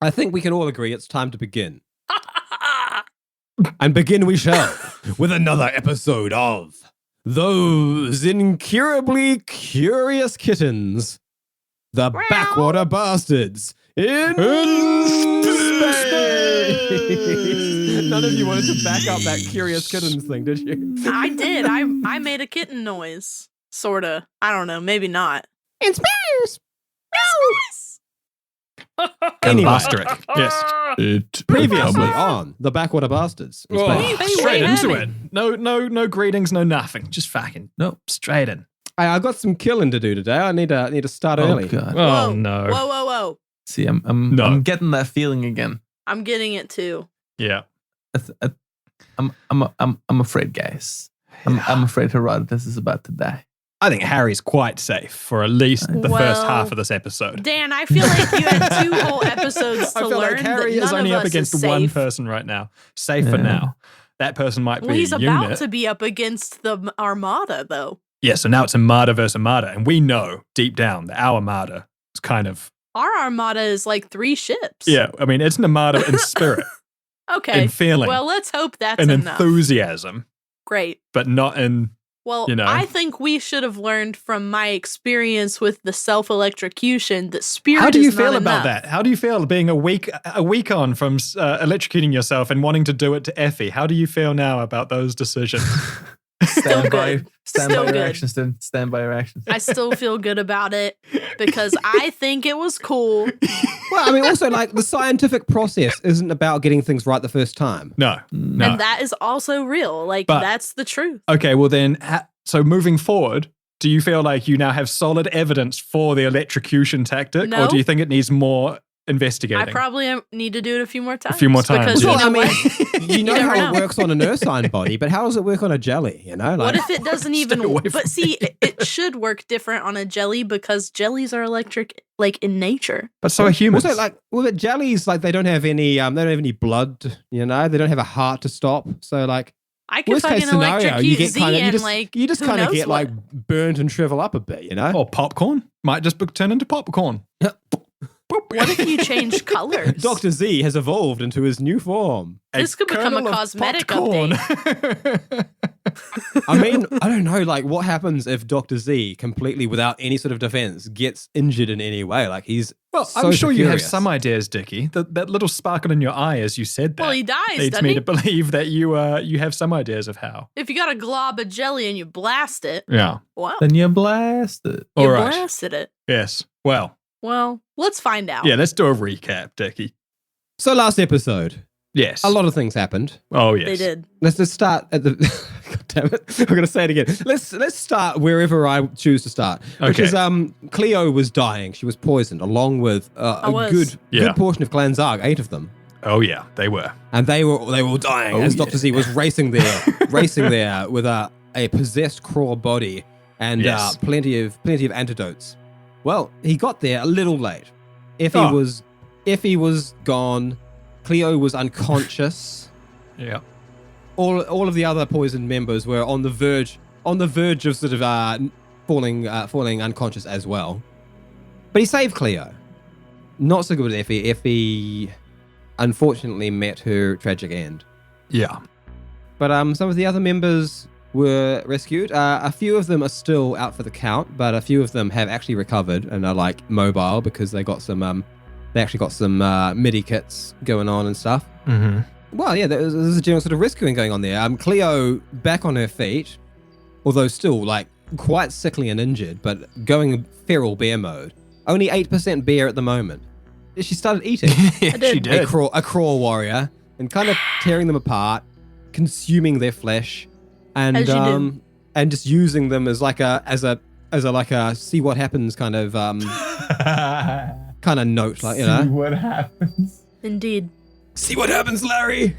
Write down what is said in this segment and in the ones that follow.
I think we can all agree it's time to begin. And begin we shall with another episode of Those Incurably Curious Kittens, the Backwater Bastards in space. None of you wanted to back up that Curious Kittens thing, did you? I did. I made a kitten noise. Sorta. I don't know. Maybe not. In space! Anyway. Asterisk. Yes. Previously on the Backwater Bastards. In space. Hey, Straight wait, into Herry. it. No greetings, no nothing. Just fucking straight in. I got some killing to do today. I need to start early. God. Oh Whoa. no. Whoa. See, I'm getting that feeling again. I'm getting it too. Yeah. I'm afraid, guys. I'm afraid Herodotus is about to die. I think Harry's quite safe for at least the first Well, half of this episode. Dan, I feel like you had 2 whole episodes to I feel learn like Harry that is none only of up us against is one safe. person right now. Safe for Yeah. now. That person might Well, be he's a about unit. to be up against the Armada, though. Yeah, so now it's Armada versus Armada. And we know deep down that our Armada is kind of... Our Armada is like 3 ships. Yeah, I mean, it's an Armada in spirit, Okay. in feeling, Well, let's hope that's in enough. enthusiasm, Great. but not in... Well, You know. I think we should have learned from my experience with the self-electrocution that spirit How do you is not feel about enough. that? How do you feel being a week on from electrocuting yourself and wanting to do it to Effie? How do you feel now about those decisions? Still good. Stand Still by your good. actions, student. Stand by your actions. I still feel good about it because I think it was cool. Well, I mean, also, like, the scientific process isn't about getting things right the first time. No. And that is also real. Like, But- that's the truth. Okay, well then, so moving forward, do you feel like you now have solid evidence for the electrocution tactic, No. or do you think it needs more investigating? I probably need to do it a few more times. few more times, Because yeah. you Well, know I what? mean, you know never how know. it works on an ursine body, but how does it work on a jelly, you know? What Like, if it doesn't even... away from But see, it should work different on a jelly because jellies are electric, like, in nature. But so are humans. also, like, well, the jellies, like, they don't have any blood, you know? They don't have a heart to stop. So, like, I could worst case fucking scenario, electrocute you get Z kind of, and, like, you just who kind of knows get, what. like, burnt and shrivel up a bit, you know? or popcorn might just turn into popcorn. What if you change colors? Dr. Z has evolved into his new form. This could become a kernel of cosmetic popcorn. I mean, I don't know, like, what happens if Dr. Z, completely without any sort of defense, gets injured in any way? Like, he's Well, so I'm sure you have precarious. some ideas, Dickie. That little sparkle in your eye as you said that Well, he dies, leads doesn't me he? to believe that you have some ideas of how. If you got a glob of jelly and you blast it, Yeah. well, Then you blast it. you All right. blasted it. Yes. Well, Well, let's find out. yeah, let's do a recap, Dickie. So last episode, Yes. a lot of things happened. Oh, yes. They did. Let's just start at the. God damn it! I'm gonna say it again. Let's start wherever I choose to start, which Okay. is Cleo was dying. She was poisoned, along with a was. good Yeah. portion of Clan Zarg, 8 of them, Oh, yeah, they were. and they were all dying as Dr. Z was racing there with a possessed Kraw body and Yes. plenty of antidotes. Well, he got there a little late. Effie was gone. Cleo was unconscious. Yeah. All of the other poisoned members were on the verge of sort of falling unconscious as well. But he saved Cleo. Not so good with Effie. Effie unfortunately met her tragic end. Yeah. But some of the other members were rescued. A few of them are still out for the count, but a few of them have actually recovered and are like mobile because they got some MIDI kits going on and stuff. Mm-hmm. Well, yeah, there's a general sort of rescuing going on there. Cleo back on her feet, although still like quite sickly and injured, but going feral bear mode. Only 8% bear at the moment. She started eating Yeah, did. she a did. crawl warrior and kind of tearing them apart, consuming their flesh, and As you do. and just using them as like a see what happens kind of note, like, you know. what happens. Indeed. See what happens, Larry.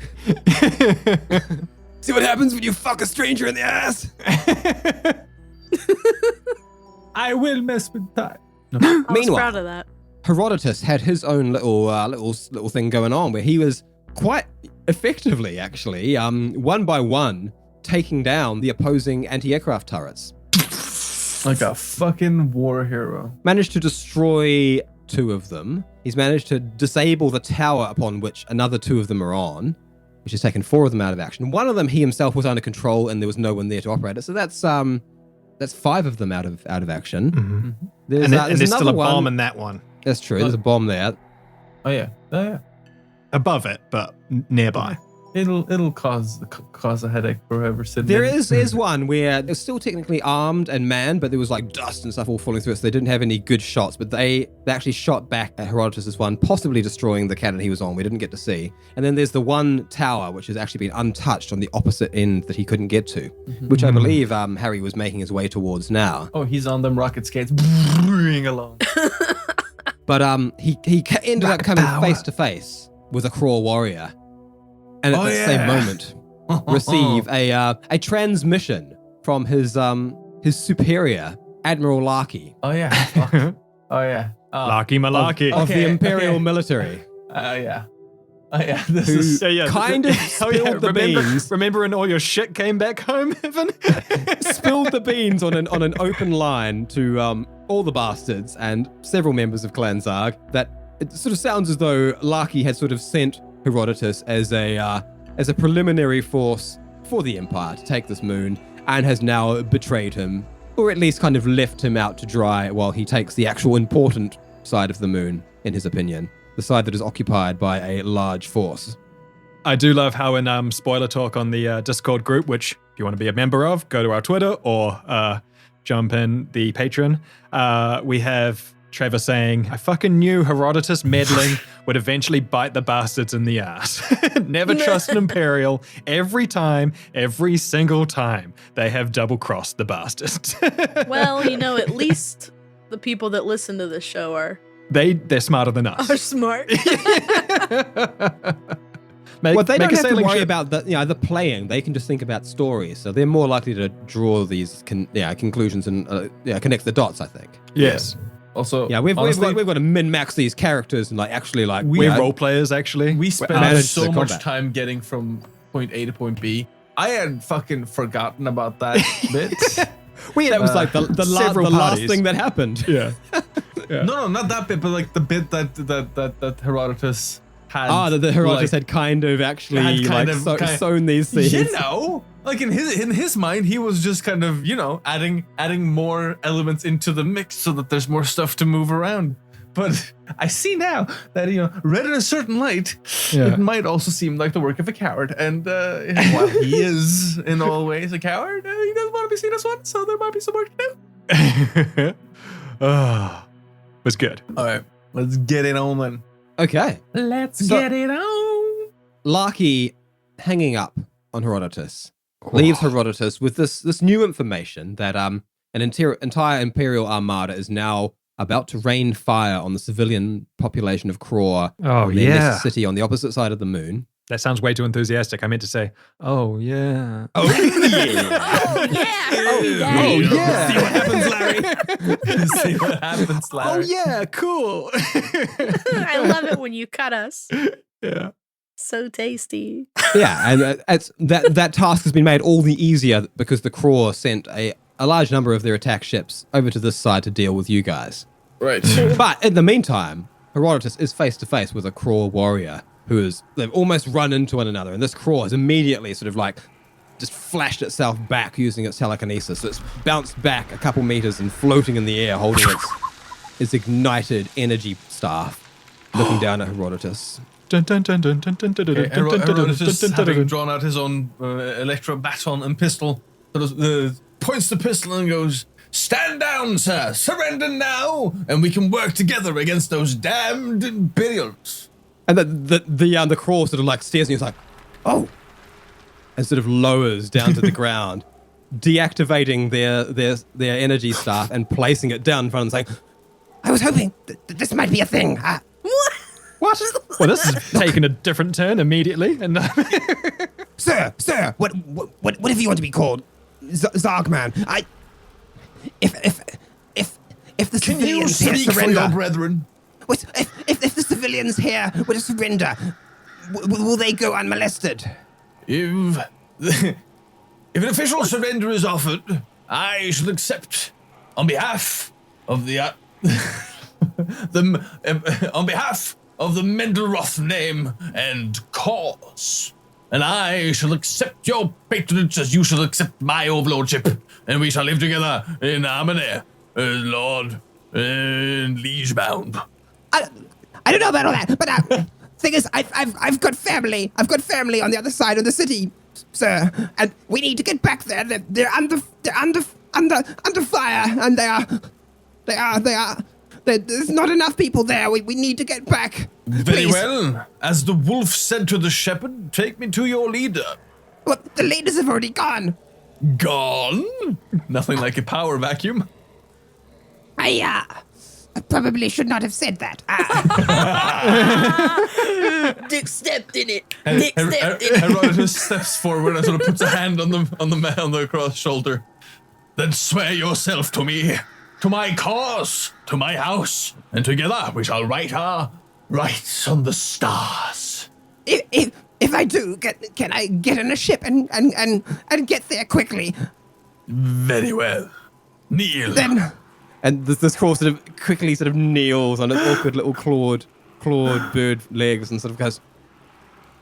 See what happens when you fuck a stranger in the ass. I will mess with time. I was Meanwhile, proud of that. Herodotus had his own little thing going on where he was quite effectively, actually, one by one, taking down the opposing anti-aircraft turrets. Like a fucking war hero. Managed to destroy 2 of them. He's managed to disable the tower upon which another 2 of them are on, which has taken 4 of them out of action. One of them he himself was under control and there was no one there to operate it. So that's 5 of them out of action. Mm-hmm. There's, and there's there's still a one. bomb in that one. That's true. There's a bomb there. Oh yeah. Above it, but nearby. It'll cause a headache for whoever's sitting There in. is one where they're still technically armed and manned, but there was like dust and stuff all falling through it, so they didn't have any good shots, but they actually shot back at Herodotus' one, possibly destroying the cannon he was on. We didn't get to see. And then there's the one tower, which has actually been untouched on the opposite end that he couldn't get to, which I believe Harry was making his way towards now. Oh, he's on them rocket skates, brewing along. But he ended up coming face to face with a Kraw warrior. And at that same moment, receive a transmission from his superior, Admiral Larky. Oh yeah. Oh yeah. Larky Malarkey. Of the Imperial military. Yeah. Oh yeah. This Who is kind of spilled the beans. Remember when all your shit came back home, Evan? Spilled the beans on an open line to all the bastards and several members of Clan Zarg. That it sort of sounds as though Larky had sort of sent Herodotus as a preliminary force for the Empire to take this moon, and has now betrayed him, or at least kind of left him out to dry while he takes the actual important side of the moon, in his opinion, the side that is occupied by a large force. I do love how in spoiler talk on the Discord group, which if you want to be a member of, go to our Twitter or jump in the Patreon, we have Trevor saying, I fucking knew Herodotus meddling would eventually bite the bastards in the ass. Never trust an Imperial. Every single time, they have double-crossed the bastards. Well, at least the people that listen to this show are smarter than us. are smart. Well, they don't have to worry about the playing. They can just think about stories, so they're more likely to draw these conclusions and connect the dots, I think. Yes. also we've got to min-max these characters and we're role players, actually. We spent managed so the much combat. time getting from point A to point B. I had fucking forgotten about that bit. That was like the last thing that happened. Yeah. No, not that bit, but like the bit that Herodotus had. The Herodotus had kind of actually sown these seeds. Like in his mind, he was just kind of adding more elements into the mix so that there's more stuff to move around. But I see now that read in a certain light, it might also seem like the work of a coward. And while he is in all ways a coward, he doesn't want to be seen as one. So there might be some work to do. Was good. All right, let's get it on then. Okay. Let's get it on. Larky, hanging up on Herodotus, leaves Herodotus with this new information that an entire Imperial Armada is now about to rain fire on the civilian population of Kraw, the city on the opposite side of the moon. That sounds way too enthusiastic. I meant to say, oh yeah. Oh yeah. Oh yeah. See what happens, Larry. See what happens, Larry. Oh yeah, cool. I love it when you cut us. Yeah. So tasty. Yeah, and that task has been made all the easier because the Kraw sent a large number of their attack ships over to this side to deal with you guys. Right. But in the meantime, Herodotus is face to face with a Kraw warrior they've almost run into one another, and this Kraw has immediately sort of just flashed itself back using its telekinesis. So it's bounced back a couple meters and floating in the air, holding its ignited energy staff, looking down at Herodotus. Herodotus, having drawn out his own electro baton and pistol, points the pistol and goes, "Stand down, sir! Surrender now, and we can work together against those damned Imperials." And the Kraw sort of stares and he's like, "Oh," and sort of lowers down to the ground, deactivating their energy staff and placing it down in front of them, saying, "I was hoping this might be a thing." What? Well, this is taking a different turn immediately. And Sir, whatever you want to be called, Zargman. If the civilians here surrender, your brethren? If the civilians here were to surrender, will they go unmolested? If an official surrender is offered, I shall accept on behalf of the On behalf of the Mendleroth name and cause, and I shall accept your patronage as you shall accept my overlordship, and we shall live together in harmony, lord and liege bound. I don't know about all that, but thing is, I've got family. I've got family on the other side of the city, sir, and we need to get back there. They're under fire, and there's not enough people there. We need to get back. Very Please. well. As the wolf said to the shepherd, take me to your leader. Well, the leaders have already gone. Gone? Nothing like a power vacuum. I probably should not have said that. Dick stepped in it. And Dick stepped in it. Herodotus steps forward and sort of puts a hand on the cross shoulder. Then swear yourself to me, to my cause, to my house, and together we shall write our rights on the stars. If I do, can I get in a ship and get there quickly? Very well. Kneel. Then. And this crow sort of quickly sort of kneels on its awkward little clawed bird legs and sort of goes,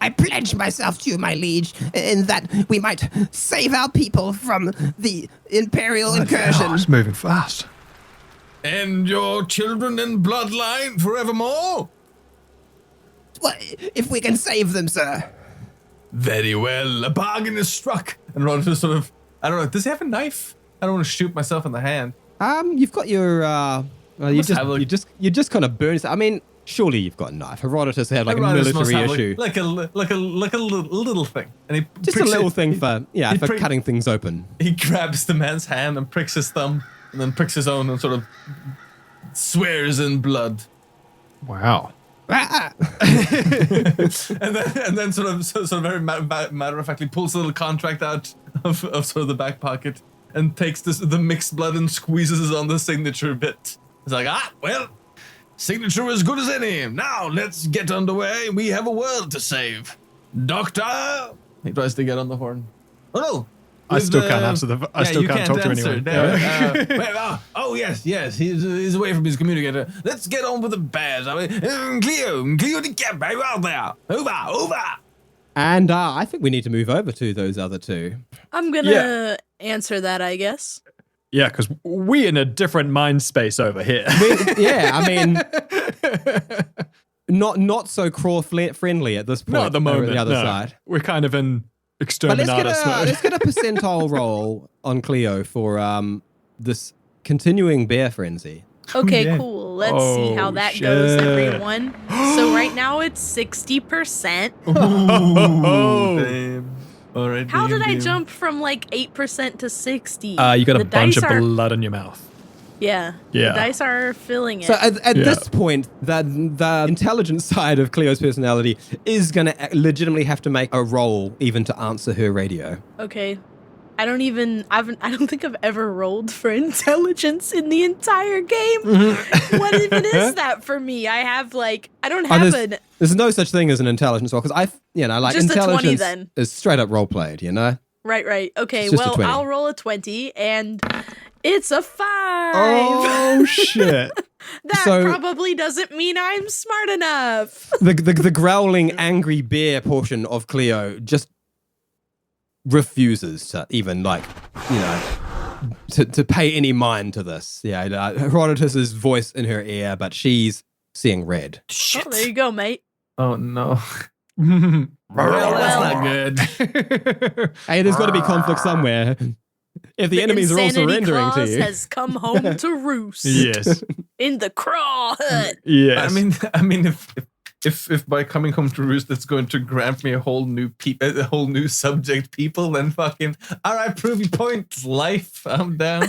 I pledge myself to you, my liege, in that we might save our people from the Imperial incursion. It's moving fast. And your children and bloodline forevermore? Well, if we can save them, sir. Very well. A bargain is struck. And Herodotus sort of, I don't know, does he have a knife? I don't want to shoot myself in the hand. You've got your, you just kind of burn. I mean, surely you've got a knife. Herodotus had like Herodotus a military must have, issue. like a little thing. And he Just a pricks little it- thing for cutting things open. He grabs the man's hand and pricks his thumb, and then pricks his own and sort of swears in blood. Wow. and then sort of very matter of factly pulls a little contract out of sort of the back pocket and takes the mixed blood and squeezes it on the signature bit. It's like, well, signature as good as any. Now let's get underway. We have a world to save. Doctor, he tries to get on the horn. Oh no. I still can't answer I still can't talk to anyone. Yes. He's away from his communicator. Let's get on with the bears. Cleo, deCap, baby, out there. Over. And I think we need to move over to those other two. I'm gonna answer that, I guess. Yeah, because we in a different mind space over here. I mean, not so Kraw friendly at this point. Not at the moment. The other no. side. We're kind of in But exterminatus mode. let's get a percentile roll on Cleo for this continuing bear frenzy. Okay, yeah. cool. Let's see how that goes, everyone. So right now it's 60%. Oh. Damn. All right. How did I jump from like 8% to 60? You got a The bunch of dice are- blood in your mouth. Yeah. Yeah. The dice are filling it. So at Yeah. this point, the intelligent side of Cleo's personality is going to legitimately have to make a roll even to answer her radio. Okay. I don't think I've ever rolled for intelligence in the entire game. What even is that for me? I don't have There's no such thing as an intelligence roll because Just a 20 intelligence then. is straight up role played, you know? Right. Okay, It's just a well, 20. I'll roll a 20 and it's a 5. Oh, shit. That so- probably doesn't mean I'm smart enough. The growling, angry bear portion of Cleo just refuses to even to pay any mind to this. Yeah, Herodotus's voice in her ear, but she's seeing red. Oh, there you go, mate. Oh no. well, That's not good. Hey, there's got to be conflict somewhere. If the enemies are all Insanity surrendering to Claus you. has come home to roost Yes. in the Kraw hut. Yes. I mean, if by coming home to roost, it's going to grant me a whole new subject, people, then fucking all right, prove your point, life. I'm down.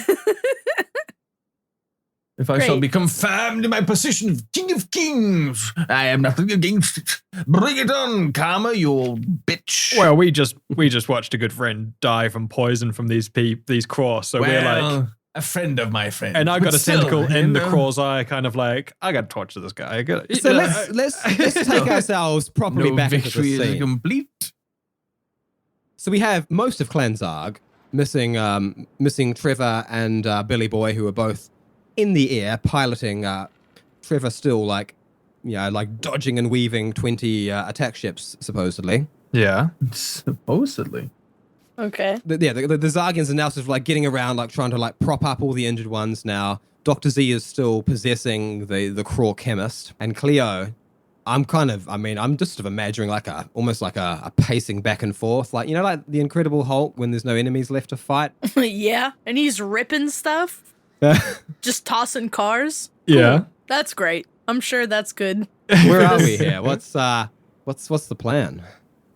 If I shall Great. be confirmed in my position of King of Kings, I have nothing against it. Bring it on, Karma, you old bitch. Well, we just watched a good friend die from poison from these Kraw, so we're like, a friend of my friend. and I got But a still, tentacle you in the know. Craw's eye, kind of like, I got to torture this guy. So let's take ourselves properly No back into victory the is scene. complete. So we have most of Clan Zarg missing Trevor and Billy Boy, who are both in the air piloting Trevor still like dodging and weaving 20 attack ships supposedly. Yeah. Supposedly. Okay. The Zargians are now sort of like getting around, like trying to like prop up all the injured ones now. Dr. Z is still possessing the Kraw chemist. And Cleo, I'm just sort of imagining like almost like a pacing back and forth. Like, you know, like the Incredible Hulk when there's no enemies left to fight. Yeah. And he's ripping stuff. Just tossing cars. Yeah. Cool. That's great. I'm sure that's good. Where are we here? What's the plan?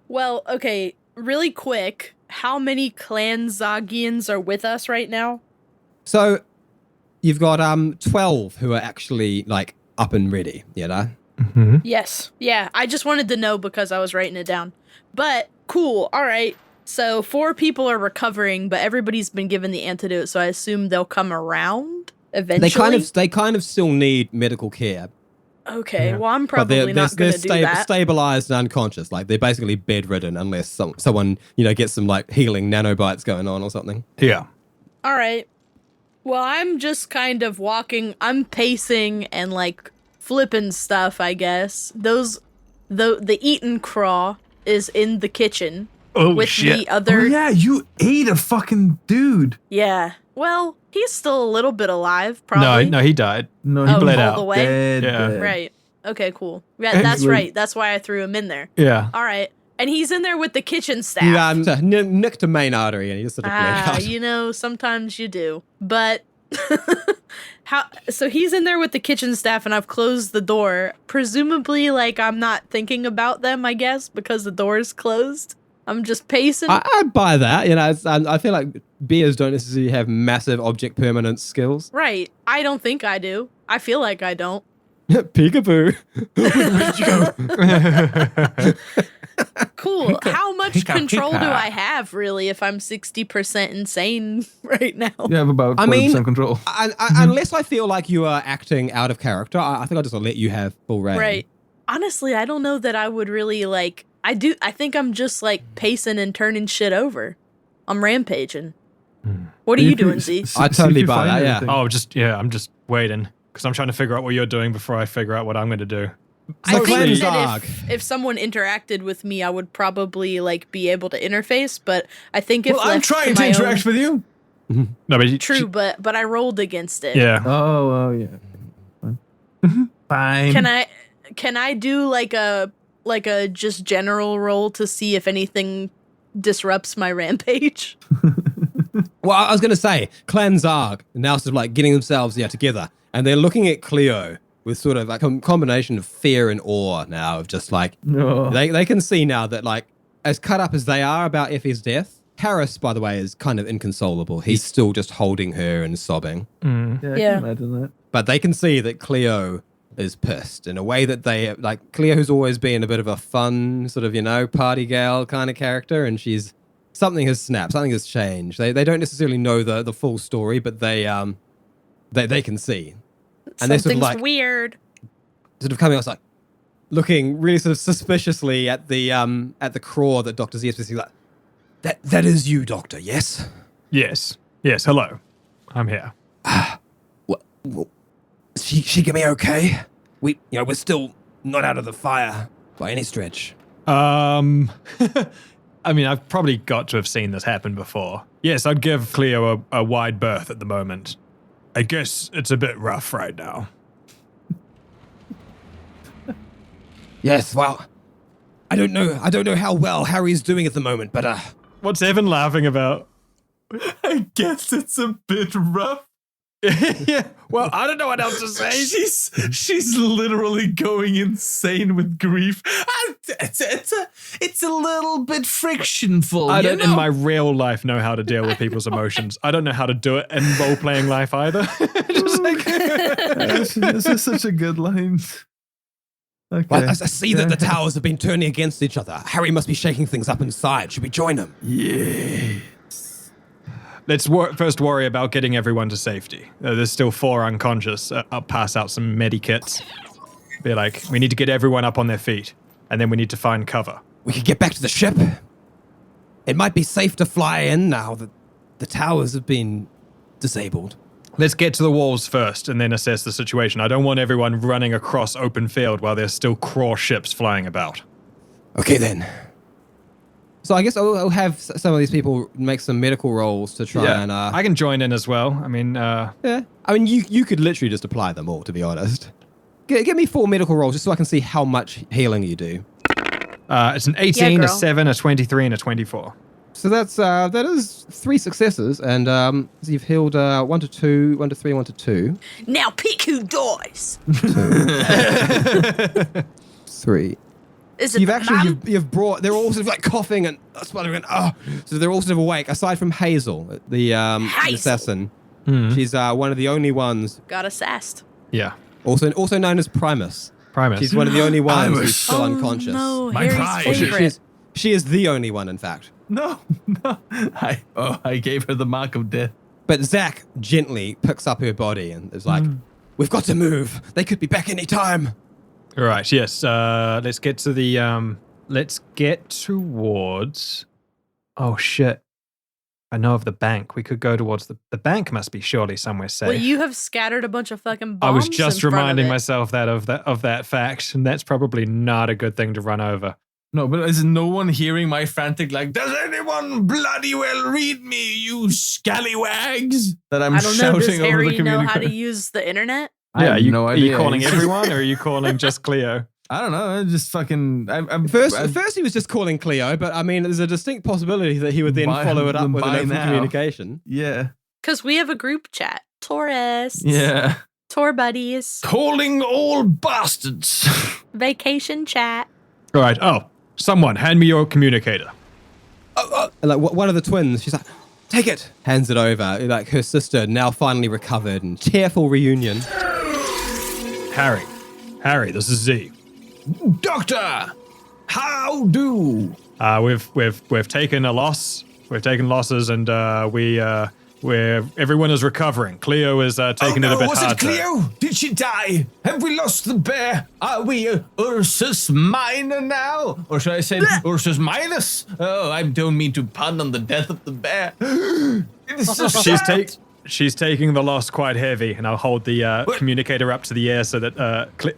Well, okay, really quick. How many Clan Zargians are with us right now? So you've got 12 who are actually like up and ready, you know? Mm-hmm. Yes. Yeah, I just wanted to know because I was writing it down. But cool. All right. So 4 people are recovering, but everybody's been given the antidote, so I assume they'll come around eventually. They kind of still need medical care. Okay, Yeah. well, I'm probably not going to do that. Stabilized and unconscious. Like, they're basically bedridden unless someone, you know, gets some, like, healing nanobites going on or something. Yeah. All right. Well, I'm just kind of walking. I'm pacing and, like, flipping stuff, I guess. The eaten Kraw is in the kitchen. Oh, with shit. the other... Oh, yeah, you ate a fucking dude. Yeah. Well, he's still a little bit alive, probably. No, he died. No, Oh, bled all out. the way? Dead, Yeah. dead. Right. Okay, cool. Yeah, that's right. That's why I threw him in there. Yeah. All right. And he's in there with the kitchen staff. Yeah, nicked a main artery and he just sort of bled out. You know, sometimes you do. But so he's in there with the kitchen staff and I've closed the door. Presumably, like, I'm not thinking about them, I guess, because the door's closed. I'm just pacing. I'd buy that. You know, I feel like bears don't necessarily have massive object permanence skills. Right. I don't think I do. I feel like I don't. Peekaboo. Where'd you go? Cool. How much Pika, control pika. do I have, really, if I'm 60% insane right now? You have about 40% control. Unless I feel like you are acting out of character, I think I'll just let you have full reign. Right. Honestly, I don't know that I would really, like... I think I'm just, like, pacing and turning shit over. I'm rampaging. What are you doing, Z? I totally buy that, yeah. Oh, I'm just waiting. Because I'm trying to figure out what you're doing before I figure out what I'm going to do. I Clan think that Zarg. if someone interacted with me, I would probably, like, be able to interface, but I think if Well, I'm left trying to my interact with you. No, but True, but I rolled against it. Yeah. Oh, yeah. Fine. Can I do like a just general roll to see if anything disrupts my rampage? Well, I was going to say, Clan Zarg are now sort of like getting themselves together, and they're looking at Cleo with sort of like a combination of fear and awe now of just like, No. they can see now that like, as cut up as they are about Effie's death, Harris, by the way, is kind of inconsolable. He's still just holding her and sobbing. Yeah, I Yeah. can imagine that. But they can see that Cleo is pissed in a way that they like. Cleo's always been a bit of a fun sort of, you know, party gal kind of character, and something has snapped, something has changed. They don't necessarily know the full story, but they can see. And they're sort of Something's like weird. sort of coming out like looking really sort of suspiciously at the Kraw that Dr. Z is basically like, that is you, Doctor, yes? Yes. Yes. Hello. I'm here. Well, she can be okay? We're still not out of the fire by any stretch. I mean, I've probably got to have seen this happen before. Yes, I'd give Cleo a wide berth at the moment. I guess it's a bit rough right now. Yes, well, I don't know how well Harry's doing at the moment, but What's Evan laughing about? I guess it's a bit rough. Yeah. Well, I don't know what else to say. She's literally going insane with grief. It's a little bit frictionful. I you don't know? in my real life know how to deal with people's emotions. I don't know how to do it in role-playing life either. Just like This is such a good line. Okay. well, I see that the towers have been turning against each other. Harry must be shaking things up inside. Should we join him? Yeah. Let's first worry about getting everyone to safety. There's still 4 unconscious. I'll pass out some medikits. Be like, we need to get everyone up on their feet, and then we need to find cover. We could get back to the ship. It might be safe to fly in now that the towers have been disabled. Let's get to the walls first and then assess the situation. I don't want everyone running across open field while there's still Kraw ships flying about. Okay, then. So I guess I'll have some of these people make some medical rolls to try and... I can join in as well. I mean... Yeah. I mean, you could literally just apply them all, to be honest. Give me 4 medical rolls just so I can see how much healing you do. It's an 18, a 7, a 23, and a 24. So that is 3 successes, and so you've healed 1 to 2, 1 to 3, 1 to 2. Now pick who dies. 3. Is it You've the actually mum? you've brought. They're all sort of like coughing and sputtering. So they're all sort of awake. Aside from Hazel, the assassin. She's one of the only ones. Got assassed. Yeah. Also known as Primus. She's one of the only ones who's still unconscious. No, My Harry's pride. favorite. She is the only one, in fact. No. I gave her the mark of death. But Zach gently picks up her body and is like, "We've got to move. They could be back any time." All right. Yes. Let's get to the. Let's get towards. Oh shit! I know of the bank. We could go towards the bank. Must be surely somewhere safe. Well, you have scattered a bunch of fucking bombs. I was just in front reminding of it. myself of that fact, and that's probably not a good thing to run over. No, but is no one hearing my frantic, like, does anyone bloody well read me, you scallywags? That I'm I don't know. shouting Does over the Harry know communicator. how to use the internet? I have no Are idea. you calling everyone, or are you calling just Cleo? I don't know. I just fucking. First he was just calling Cleo, but I mean, there's a distinct possibility that he would then follow it up with an open communication. Yeah. Because we have a group chat. Tourists. Yeah. Tour buddies. Calling all bastards. Vacation chat. All right. Oh, someone hand me your communicator. And like one of the twins, she's like, "Take it." Hands it over. Like her sister, now finally recovered, and cheerful reunion. Harry, this is Z. Doctor, how do? We've taken a loss. We've taken losses, and everyone is recovering. Cleo is taking it a bit was hard. it Cleo? Did she die? Have we lost the bear? Are we Ursus Minor now? Or should I say Ursus Minus? Oh, I don't mean to pun on the death of the bear. It's so sad. She's taking the loss quite heavy, and I'll hold the communicator up to the air so that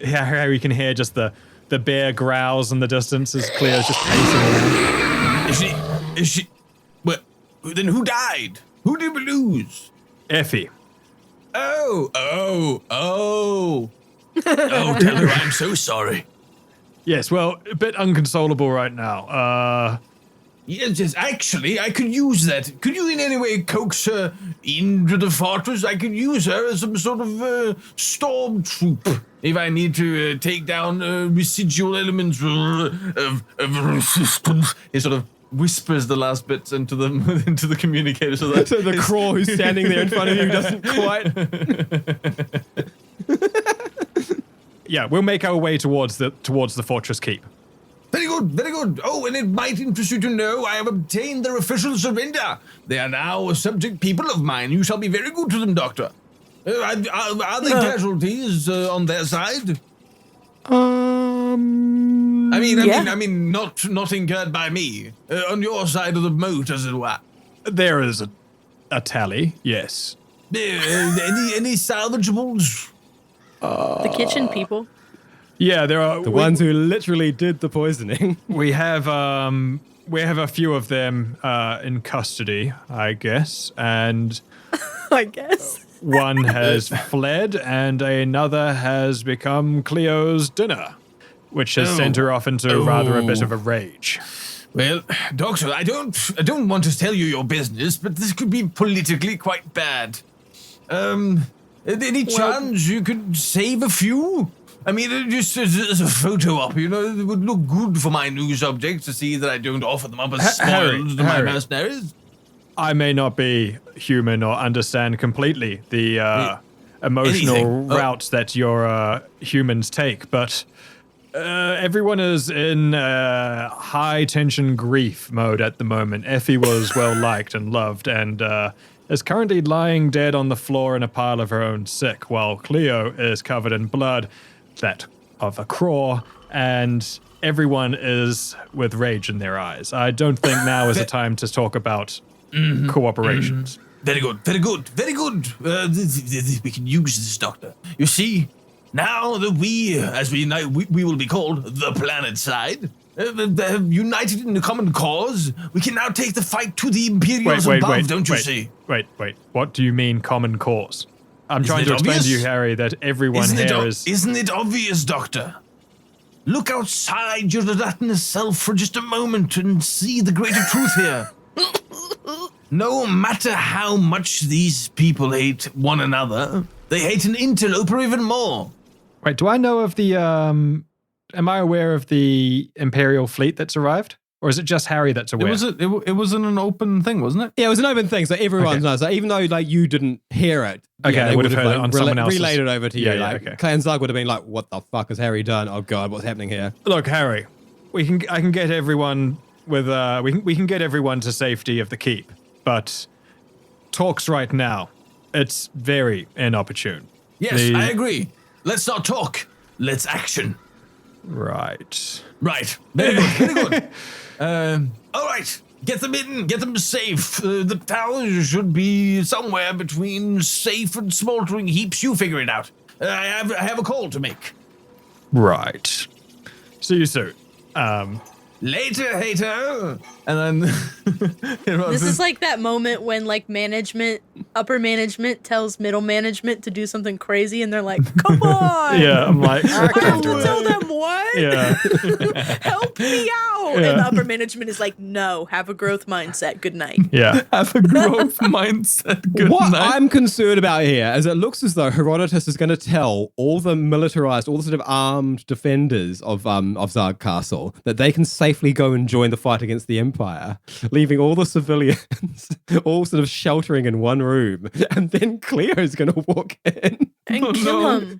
Harry can hear just the bear growls in the distance as Cleo's just pacing around. Is she? Well, then who died? Who did we lose? Effie. Oh, tell her I'm so sorry. Yes, well, a bit unconsolable right now. Yes, actually, I could use that. Could you in any way coax her into the fortress? I could use her as some sort of stormtroop if I need to take down residual elements of resistance. He sort of whispers the last bits into the communicator so that So the Kraw who's standing there in front of you doesn't quite. Yeah, we'll make our way towards the fortress keep. Very good, very good. Oh, and it might interest you to know I have obtained their official surrender. They are now a subject people of mine. You shall be very good to them, Doctor. Are there casualties on their side? I mean, not incurred by me. On your side of the moat, as it were. There is a tally, yes. Any salvageables? The kitchen people. Yeah, there are The ones who literally did the poisoning. We have a few of them in custody, I guess, and I guess. one has fled, and another has become Cleo's dinner, which has sent her off into rather a bit of a rage. Well, Doctor, I don't want to tell you your business, but this could be politically quite bad. Any chance you could save a few? I mean, just as a photo op, it would look good for my news objects to see that I don't offer them up as spoils to my mercenaries. I may not be human or understand completely the emotional routes that your humans take, but everyone is in high tension grief mode at the moment. Effie was well liked and loved, and is currently lying dead on the floor in a pile of her own sick, while Cleo is covered in blood, that of a Kraw, and everyone is with rage in their eyes. I don't think now is the time to talk about cooperations. Very good, very good, very good. We can use this, Doctor. You see, now that we will be called the planet side, united in a common cause, we can now take the fight to the Imperials above, don't you see? Wait. What do you mean common cause? I'm trying to explain to you, Harry, that everyone here is... Isn't it obvious, Doctor? Look outside your gelatinous self for just a moment and see the greater truth here. No matter how much these people hate one another, they hate an interloper even more. Wait, do I know of the... Am I aware of the Imperial fleet that's arrived? Or is it just Harry that's aware? It was in an open thing, wasn't it? Yeah, it was an open thing, so everyone knows. Like, even though like you didn't hear it, they would have heard it on someone else's. Relayed it over to you. Yeah, like, Clan Zarg would have been like, "What the fuck has Harry done? Oh god, what's happening here?" Look, Harry, I can get everyone with we can get everyone to safety of the keep, but talks right now, it's very inopportune. Yes, I agree. Let's not talk. Let's action. Right. Very good. Very good. All right. Get them in. Get them safe. The tower should be somewhere between safe and smoldering heaps. You figure it out. I have a call to make. Right. See you soon. Later, hater. And then this is like that moment when like upper management tells middle management to do something crazy, and they're like, "Come on!" Yeah, I'm like, I I have can't to do tell it. them what? Yeah. Help me out! Yeah. And the upper management is like, "No, have a growth mindset. Good night." Yeah. have a growth mindset. Good What night. I'm concerned about here is it looks as though Herodotus is going to tell all the militarized, all the sort of armed defenders of Zarg Castle that they can safely go and join the fight against the Empire, leaving all the civilians all sort of sheltering in one room, and then Cleo's going to walk in. And kill him.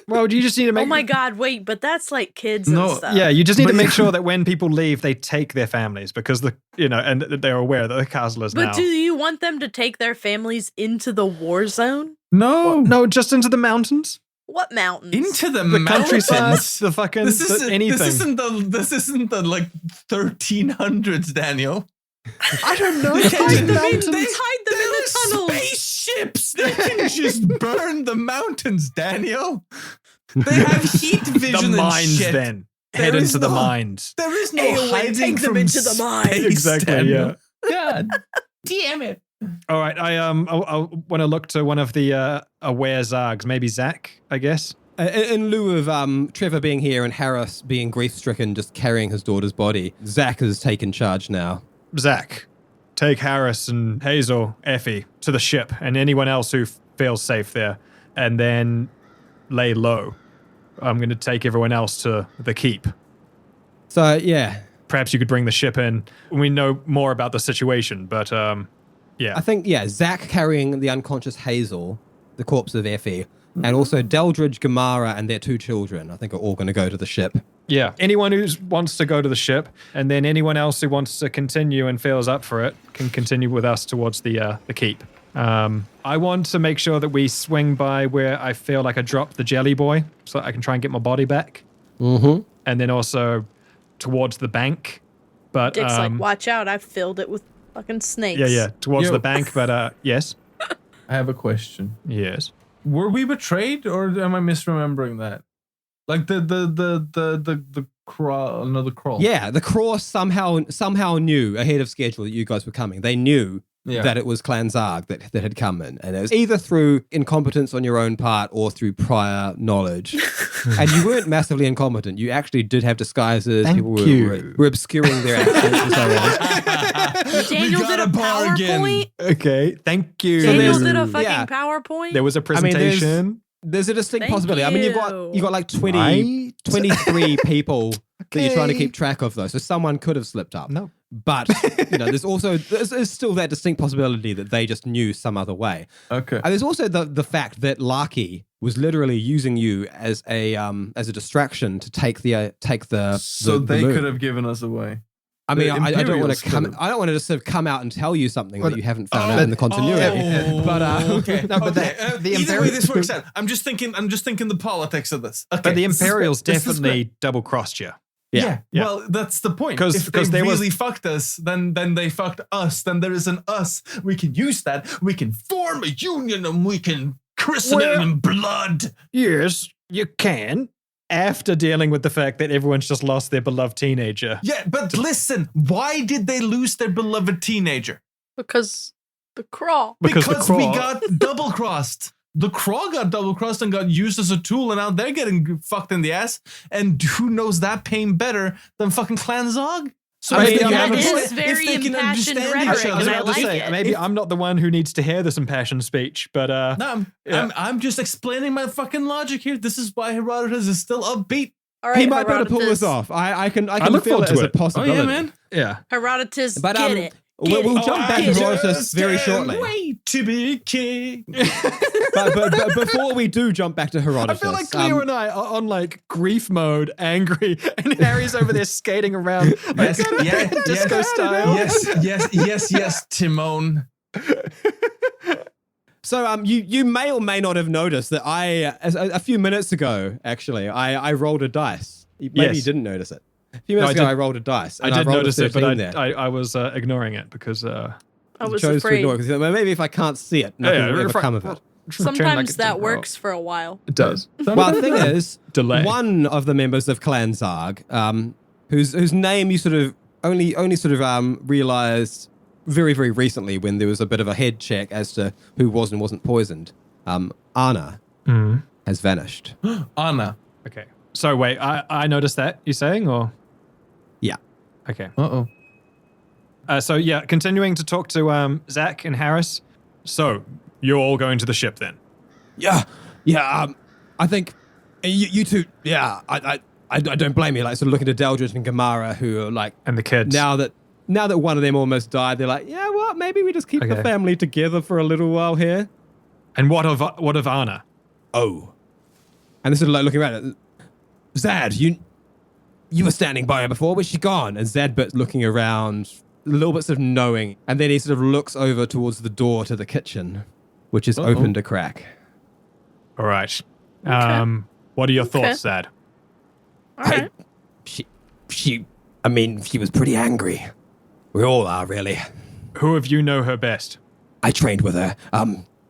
Well, you just need to make... Oh my god, wait, but that's like kids and stuff. Yeah, you just need to make sure that when people leave, they take their families because and they're aware that the castle is now. But do you want them to take their families into the war zone? No, just into the mountains. What mountains? Into the Countryside, mountains. the fucking anything. This isn't the like 1300s, Daniel. I don't know. They hide them in the tunnels. Spaceships. They can just burn the mountains, Daniel. They have heat vision The and mines, shit. then. There Head is into the no- mines. There is no AOA, hiding take them from into the mines. space, Exactly, Daniel. God damn it. All right, I want to look to one of the aware Zargs, maybe Zach, I guess. In lieu of Trevor being here and Harris being grief-stricken, just carrying his daughter's body, Zach has taken charge now. Zach, take Harris and Hazel, Effie, to the ship, and anyone else who feels safe there, and then lay low. I'm going to take everyone else to the keep. So, yeah. Perhaps you could bring the ship in when we know more about the situation, but yeah. I think, Zach carrying the unconscious Hazel, the corpse of Effie, and also Deldridge, Gamara, and their 2 children, I think are all going to go to the ship. Yeah, anyone who wants to go to the ship, and then anyone else who wants to continue and feels up for it can continue with us towards the keep. I want to make sure that we swing by where I feel like I dropped the jelly boy, so that I can try and get my body back. Mm-hmm. And then also towards the bank. But Dick's like, watch out, I've filled it with fucking snakes. Yeah, towards the bank, but yes. I have a question. Yes. Were we betrayed, or am I misremembering that? Like the Kraw, another Kraw. Yeah, the Kraw somehow knew ahead of schedule that you guys were coming. They knew that it was Clan Zarg that had come in. And it was either through incompetence on your own part or through prior knowledge. And you weren't massively incompetent. You actually did have disguises. Thank People you. were obscuring their accents and so on. Daniel did a PowerPoint. Okay, thank you. Daniel there's- did a fucking yeah. PowerPoint. There was a presentation. There's a distinct Thank possibility. I mean, you got like 23 people that you're trying to keep track of, though. So someone could have slipped up. No. But there's still that distinct possibility that they just knew some other way. Okay. And there's also the fact that Larky was literally using you as a distraction to take the So the they moon. could have given us away. I mean, the I don't want Imperials to come. could have. I don't want to just sort of come out and tell you something that you haven't found out but- in the continuity. But okay. No, but okay. the Either way, Imperials- this works out. I'm just thinking the politics of this. Okay. But the this is Imperials great. This is definitely double-crossed you. Yeah. Well, that's the point. 'Cause If they there was- really fucked us, then they fucked us. Then there is an us. We can use that. We can form a union and we can christen it Well- in blood. Yes, you can. After dealing with the fact that everyone's just lost their beloved teenager. Yeah, but listen, why did they lose their beloved teenager? Because the Kraw. Because the we Kraw- got double crossed. The Kraw got double crossed and got used as a tool, and now they're getting fucked in the ass. And who knows that pain better than fucking Clan Zarg? So I if mean, they yeah, can that is understand- if very they can impassioned understand rhetoric, each I was and other- I about to like say, it. maybe I'm not the one who needs to hear this impassioned speech, but No, Yeah. I'm just explaining my fucking logic here. This is why Herodotus is still upbeat. All right, He might be able to pull Herodotus. this off. I can look feel forward it to as a it. possibility. Oh yeah, man. yeah. Herodotus, But get it. we'll Get it. jump back to Get it. Herodotus very Just shortly. Wait to be king. but before we do jump back to I Herodotus, feel like Cleo and I are on like grief mode, angry, and Harry's over there skating around like disco style. Yes, Timon. So you may or may not have noticed that a few minutes ago, actually, I rolled a dice. Maybe Yes. you didn't notice it. A few minutes ago, I rolled a dice. I and did rolled notice a it, but 13 there. I was ignoring it because I was chose to afraid. ignore it because well, maybe if I can't see it, nothing will ever come of it. Sometimes that works for a while. It does. Well, the thing is, Delay. one of the members of Clan Zarg, whose name you sort of only sort of realized very, very recently when there was a bit of a head check as to who was and wasn't poisoned, Anna has vanished. Anna. Okay. So wait, I noticed that you're saying, or Yeah. okay. Uh-oh. So yeah, continuing to talk to Zach and Harris. So you're all going to the ship then? Yeah. I think you two. Yeah, I don't blame you. Like sort of looking to Deldridge and Gamara, who are like And the kids. now that one of them almost died, they're like, yeah, well, maybe we just keep the Okay. family together for a little while here. And what of Anna? Oh. And they're sort of like looking around. Zad, you were standing by her before. Where's she gone? And Zadbit's looking around, a little bit sort of knowing. And then he sort of looks over towards the door to the kitchen, which is opened a crack. All right. What are your thoughts, Zad? All right. She was pretty angry. We all are, really. Who of you know her best? I trained with her.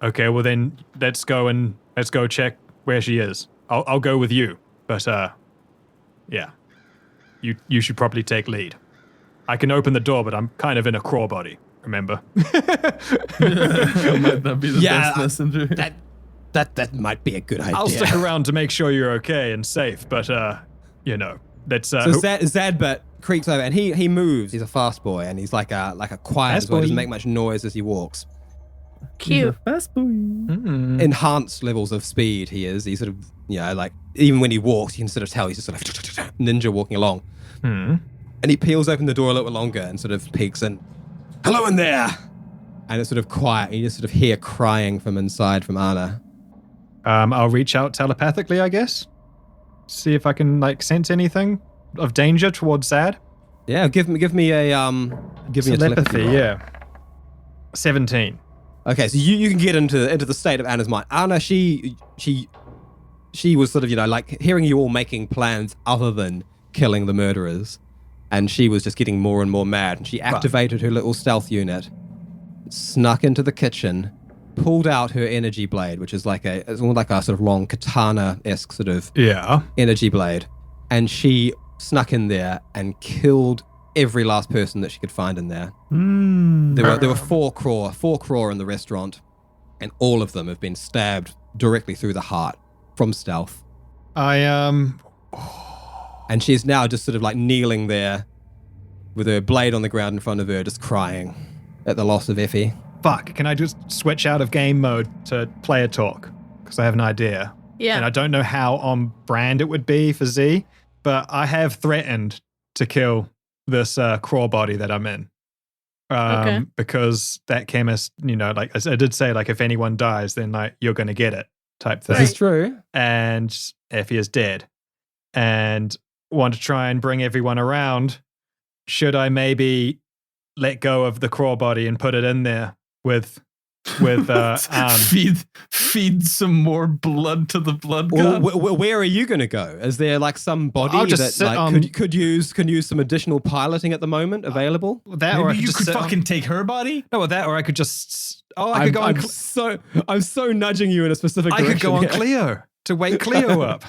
Okay, well then let's go check where she is. I'll go with you, but yeah, you should probably take lead. I can open the door, but I'm kind of in a Kraw body. Remember? Might not be the best messenger. That might be a good idea. I'll stick around to make sure you're okay and safe, but let's. So Zadbit creeps over and he moves. He's a fast boy and he's like a quiet Fast as well. He doesn't boy. make much noise as he walks. Cute. Fast boy. Enhanced levels of speed he is. He sort of, like even when he walks, you can sort of tell he's just sort of ninja walking along. And he peels open the door a little bit longer and sort of peeks in. Hello in there! And it's sort of quiet. And you just sort of hear crying from inside from Anna. I'll reach out telepathically, I guess. See if I can like sense anything of danger towards Zad. Yeah, give me a telepathy roll. Yeah. 17. Okay, so you can get into the state of Anna's mind. Anna, she was sort of, like hearing you all making plans other than killing the murderers. And she was just getting more and more mad. And she activated her little stealth unit, snuck into the kitchen, pulled out her energy blade, which is it's almost like a sort of long katana-esque sort of Yeah. energy blade. And she snuck in there and killed every last person that she could find in there. There were four Kraw in the restaurant, and all of them have been stabbed directly through the heart from stealth. And she's now just sort of like kneeling there with her blade on the ground in front of her, just crying at the loss of Effie. Fuck, can I just switch out of game mode to player talk? Because I have an idea. Yeah. And I don't know how on brand it would be for Z, but I have threatened to kill this Kraw body that I'm in. Okay. Because that chemist, like I did say, like if anyone dies, then like you're going to get it type thing. This is true. And Effie is dead. And want to try and bring everyone around. Should I maybe let go of the Kraw body and put it in there with with feed some more blood to the blood god. Where are you going to go? Is there like some body I'll just that sit like on- could use some additional piloting at the moment available? that, or I Maybe you just could sit on- fucking take her body. No, that, or I could just. Oh, I could go on. I'm so nudging you in a specific I direction. could go on here. Cleo to wake Cleo up.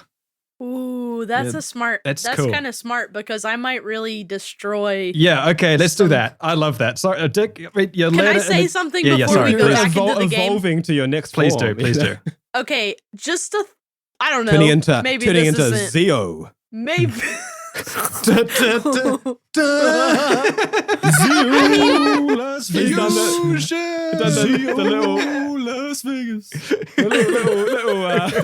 Ooh, that's Yeah. a smart. That's That's cool. kind of smart because I might really destroy. Yeah, okay, let's do that. I love that. Sorry, Dick. Wait, you Can let I it- say something Yeah, before sorry. we go You're back into the game? evolving to your next Please form. do, please do. Okay, just to. I don't know. Turning into maybe turning this into isn't. Zeo. Maybe. Las He's done the little Las Vegas.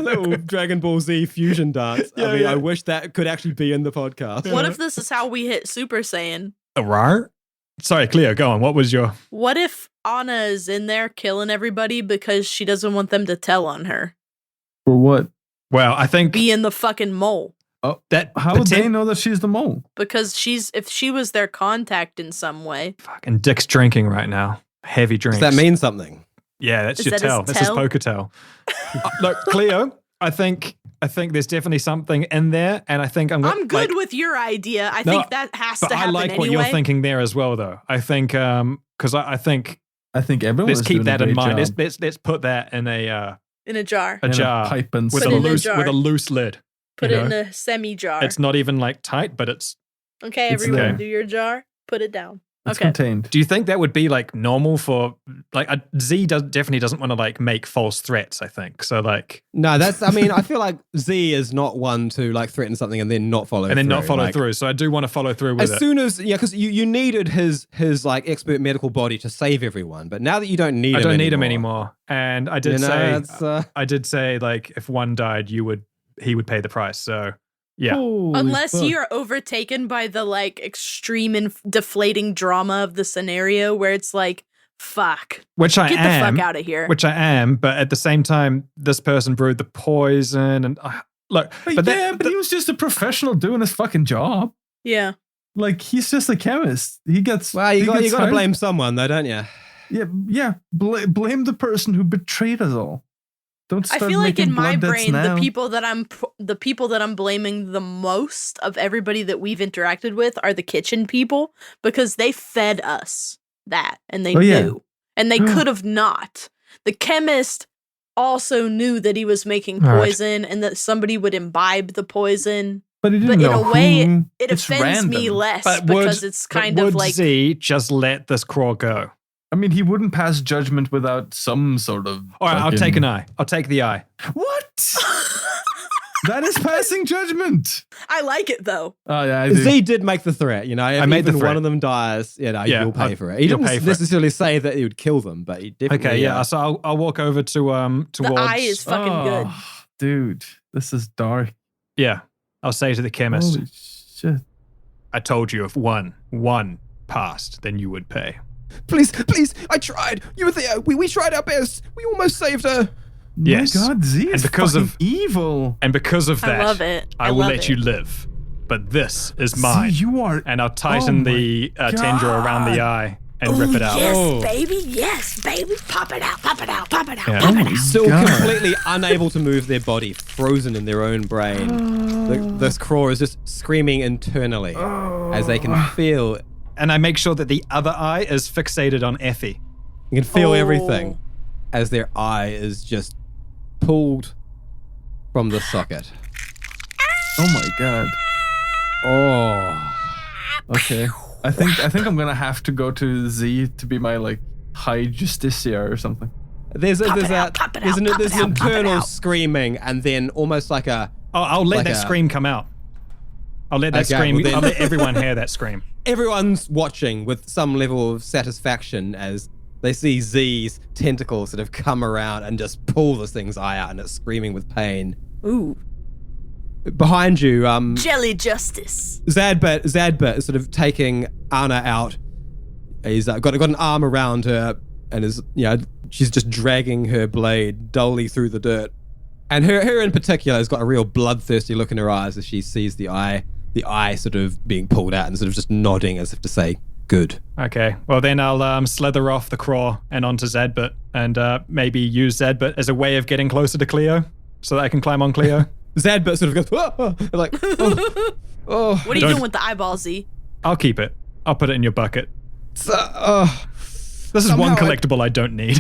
little Dragon Ball Z fusion dance. I mean, yeah. I wish that could actually be in the podcast. What if this is how we hit Super Saiyan? Rar? Sorry, Cleo, go on. What was your... What if Anna is in there killing everybody because she doesn't want them to tell on her? For what? Well, I think Being the fucking mole. Oh, that... how would they know that she's the mole? Because if she was their contact in some way. Fucking Dick's drinking right now. Heavy drinks. Does that mean something? Yeah, that's Is your that his tell. That's his tell? poker tell. Look, Cleo, I think there's definitely something in there, and I think I'm I'm good with your idea. I think that has But to I happen like anyway. what you're thinking there as well, though. I think because I think I think everyone's let's keep doing a that in great mind. job. Let's put that in a In a jar. jar pipe and with Put a it in a loose jar. with a loose lid. Put you it in know? a semi-jar. It's not even like tight, but it's. Okay, It's everyone, there. do your jar. Put it down. It's Okay. contained. Do you think that would be like normal for like Z definitely doesn't want to like make false threats? I think so. Like No, that's. I mean, I feel like Z is not one to like threaten something and then not follow and then through. not follow Like, through. So I do want to follow through with As it. soon as because you needed his like expert medical body to save everyone, but now that you don't need I him don't need him anymore. And I did say it's, I did say like if one died, he would pay the price. So yeah. Unless you're overtaken by the like extreme and deflating drama of the scenario where it's like, fuck, Which I get am. the fuck out of here. Which I am, but at the same time, this person brewed the poison, and look, but he was just a professional doing his fucking job. Yeah. Like he's just a chemist. He gets Well, you got to hired. blame someone though, don't you? Yeah. Blame the person who betrayed us all. Don't I start feel like making in my blood debts brain, now. the people that I'm blaming the most of everybody that we've interacted with are the kitchen people because they fed us that and they Oh, yeah. knew and they could have not. The chemist also knew that he was making All right. poison and that somebody would imbibe the poison. But he didn't But in know a way, who. It It's offends me random. less but because it's kind of would like Z just let this Kraw go? I mean, he wouldn't pass judgment without some sort of. All right, I'll take an eye. I'll take the eye. What? That is passing judgment. I like it though. Oh yeah, I do. Z did make the threat, you know. If I made the even threat. one of them dies, Yeah, you'll pay for it. He you'll didn't pay for it. necessarily say that he would kill them, but he definitely. Okay, yeah. So I'll walk over to towards. The eye is fucking good. Dude, this is dark. Yeah, I'll say to the chemist. Holy shit. I told you if one passed, then you would pay. Please, I tried. You were there. We tried our best. We almost saved her. Yes. My God, Z is And because fucking of- evil. And because of that, I love it. I will love let it. you live. But this is mine. Z, you are. And I'll tighten Oh the my tendril around the God. eye and rip it out. Yes, baby. Yes, baby. Pop it out. Pop it out. Pop it out. Yeah. Pop Oh it my out. Still God. completely unable to move their body, frozen in their own brain. This Kraw is just screaming internally as they can feel. And I make sure that the other eye is fixated on Effie. You can feel Oh. everything as their eye is just pulled from the socket. Oh my God. Oh. Okay. I think I'm gonna have to go to Z to be my like high justiciar or something. There's an it internal out. screaming and then almost like a Oh, I'll let Like that a- scream come out. I'll let that Okay, scream. well then- I'll let everyone hear that scream. everyone's watching with some level of satisfaction as they see Z's tentacles sort of come around and just pull this thing's eye out and it's screaming with pain. Ooh. Behind you, Jelly justice. Zadbit is sort of taking Anna out. He's got an arm around her and is, she's just dragging her blade dully through the dirt. And her in particular has got a real bloodthirsty look in her eyes as she sees the eye sort of being pulled out and sort of just nodding as if to say, good. Okay. Well, then I'll slither off the Kraw and onto Zadbit and maybe use Zadbit as a way of getting closer to Cleo so that I can climb on Cleo. Zadbit sort of goes, like, oh. What are you doing with the eyeball, Z? I'll keep it. I'll put it in your bucket. So, This is one collectible I don't need.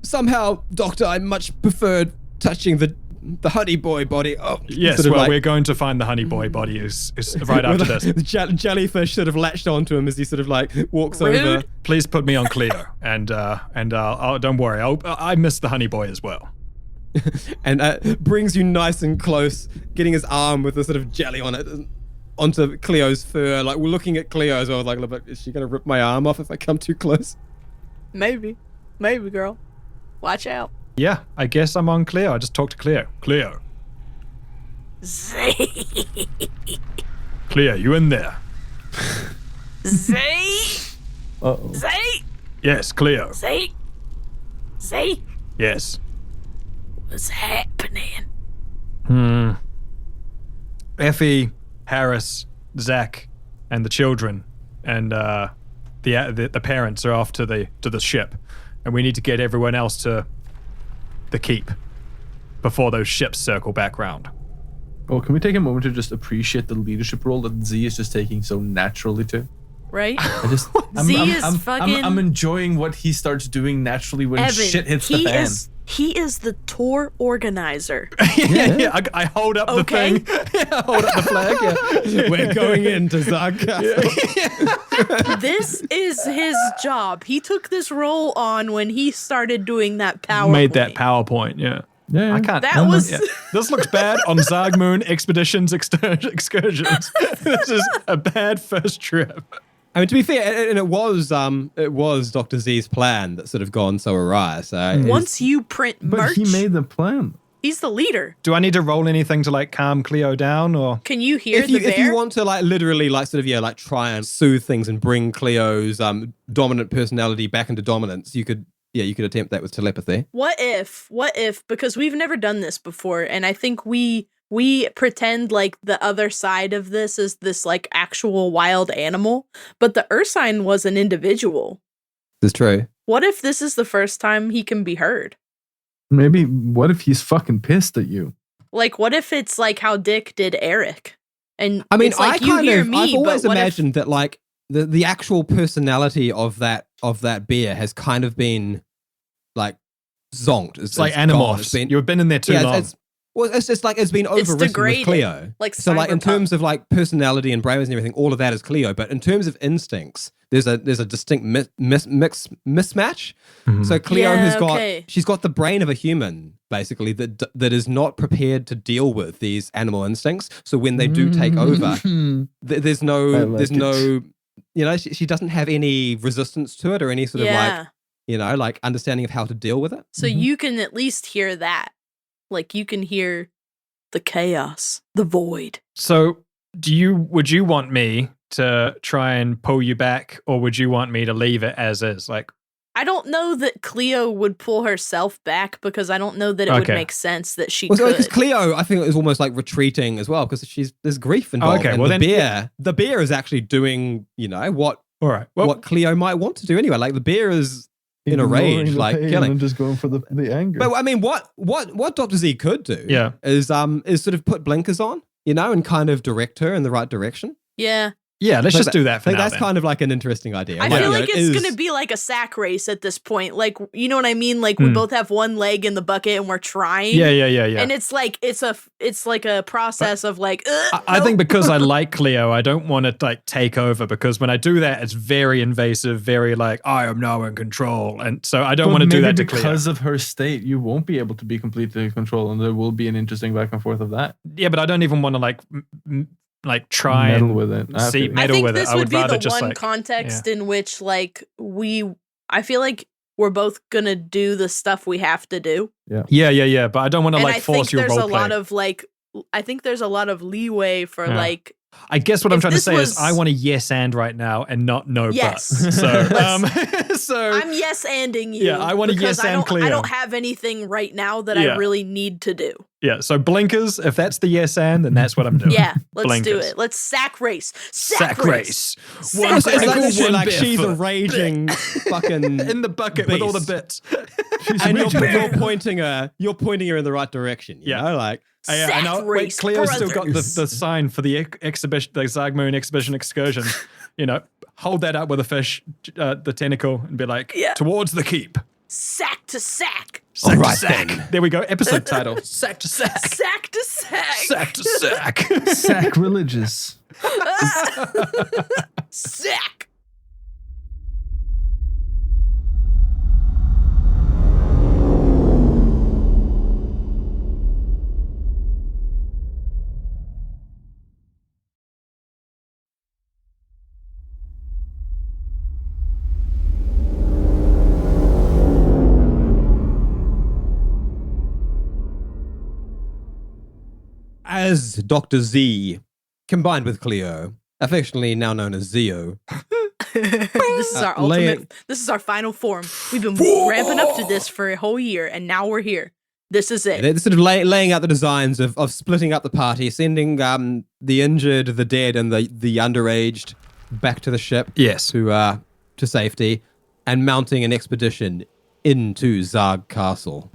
somehow, Doctor, I much preferred touching the honey boy body. Oh, yes, sort of well, like, we're going to find the honey boy body is right after this. The jellyfish sort of latched onto him as he sort of like walks Rude. over. Please put me on Cleo, and I'll don't worry. I miss the honey boy as well. And brings you nice and close, getting his arm with the sort of jelly on it onto Cleo's fur. Like, we're looking at Cleo as well. Like, look, is she going to rip my arm off if I come too close? Maybe, girl. Watch out. Yeah, I guess I'm on Cleo. I just talked to Cleo. Cleo, you in there? Zay. Uh-oh. Zay. Yes, Cleo. Zay. Yes. What's happening? Effie, Harris, Zach, and the children, and the parents are off to the ship, and we need to get everyone else to the keep before those ships circle back round. Oh, can we take a moment to just appreciate the leadership role that Z is just taking so naturally to? Right? I'm enjoying what he starts doing naturally when Evan, shit hits the fan. He is the tour organizer. Yeah. I hold up the thing. Yeah, hold up the flag. Yeah. We're going into Zarg Castle. This is his job. He took this role on when he started doing that PowerPoint. Made that PowerPoint. Yeah. Yeah. I can't. That was. Yeah. This looks bad on Zarg Moon expeditions excursions. This is a bad first trip. I mean, to be fair, and it was Dr. Z's plan that sort of gone so awry. So Once you print But merch, he made the plan. he's the leader. Do I need to roll anything to like calm Cleo down, or? Can you hear if you the bear? if you want to like literally like sort of like try and soothe things and bring Cleo's dominant personality back into dominance, you could attempt that with telepathy. What if, because we've never done this before, and I think we pretend like the other side of this is this like actual wild animal, but the Ursine was an individual. That's true. What if this is the first time he can be heard? Maybe, what if he's fucking pissed at you? Like, what if it's like how Dick did Eric? And I mean, it's like, I've always imagined that like the actual personality of that bear has kind of been like zonked. It's like Animorphs. You've been in there too long. It's just like it's been overwritten with Cleo. Like so, like in cyberpunk. terms of like personality and brains and everything, all of that is Cleo. But in terms of instincts, there's a distinct mismatch. Mm-hmm. So Cleo Yeah, she's got the brain of a human, basically that is not prepared to deal with these animal instincts. So when they do take over, there's no, she doesn't have any resistance to it or any sort of like, like understanding of how to deal with it. So you can at least hear that. Like, you can hear the chaos, the void. So would you want me to try and pull you back, or would you want me to leave it as is? Like, I don't know that Cleo would pull herself back, because I don't know that it would make sense that she could. Because Cleo, I think, is almost like retreating as well, because there's grief involved. Okay, and well the bear is actually doing, what Cleo might want to do anyway. Like the bear is in a rage, like killing, and just going for the anger. But I mean, what Dr. Z could do, is sort of put blinkers on, and kind of direct her in the right direction. Yeah. Yeah, let's just do that for now. That's kind of like an interesting idea. I feel like it's going to be like a sack race at this point. Like, you know what I mean? Like, we both have one leg in the bucket and we're trying. Yeah. And it's like a process of like, I think because I like Cleo, I don't want to like take over, because when I do that, it's very invasive, very like, I am now in control. And so I don't want to do that to Cleo. Because of her state, you won't be able to be completely in control, and there will be an interesting back and forth of that. Yeah, but I don't even want to like try meddle and with it. I think this would be the one context in which like I feel like we're both gonna do the stuff we have to do. Yeah. But I don't want to like force your role play. I think there's a lot of leeway for like I guess what I'm If trying to this say is was- I want a yes and right now and not no Yes. but. So I'm yes-anding you. Yeah, I want a because yes and Cleo. I don't have anything right now that Yeah. I really need to do. yeah, so blinkers, if that's the yes and, then that's what I'm doing. Yeah, let's do Blinkers. it. Let's sack race. Sack race. Sack One It's race. tentacle, literally one like she's a barefoot. raging fucking In the bucket with all the beast. bits. and you're pointing her in the right direction. You Yeah. know, like Sack I know. Wait, race, Cleo's still got brothers. the sign for the exhibition, the Zarg Moon exhibition excursion. You know, hold that up with a fish, the tentacle, and be like, Yeah. towards the keep. Sack to sack. Sack All right, to sack. then. There we go. Episode title. Sack to sack. Sack to sack. Sack to sack. Sacrilegious. Sack. as Dr. Z combined with Cleo, affectionately now known as Zio. This is our lay ultimate. This is our final form. We've been ramping up to this for a whole year, and now we're here. This is it. They're sort of laying out the designs of splitting up the party, sending the injured, the dead, and the underaged back to the ship. Yes. To safety, and mounting an expedition into Zarg Castle,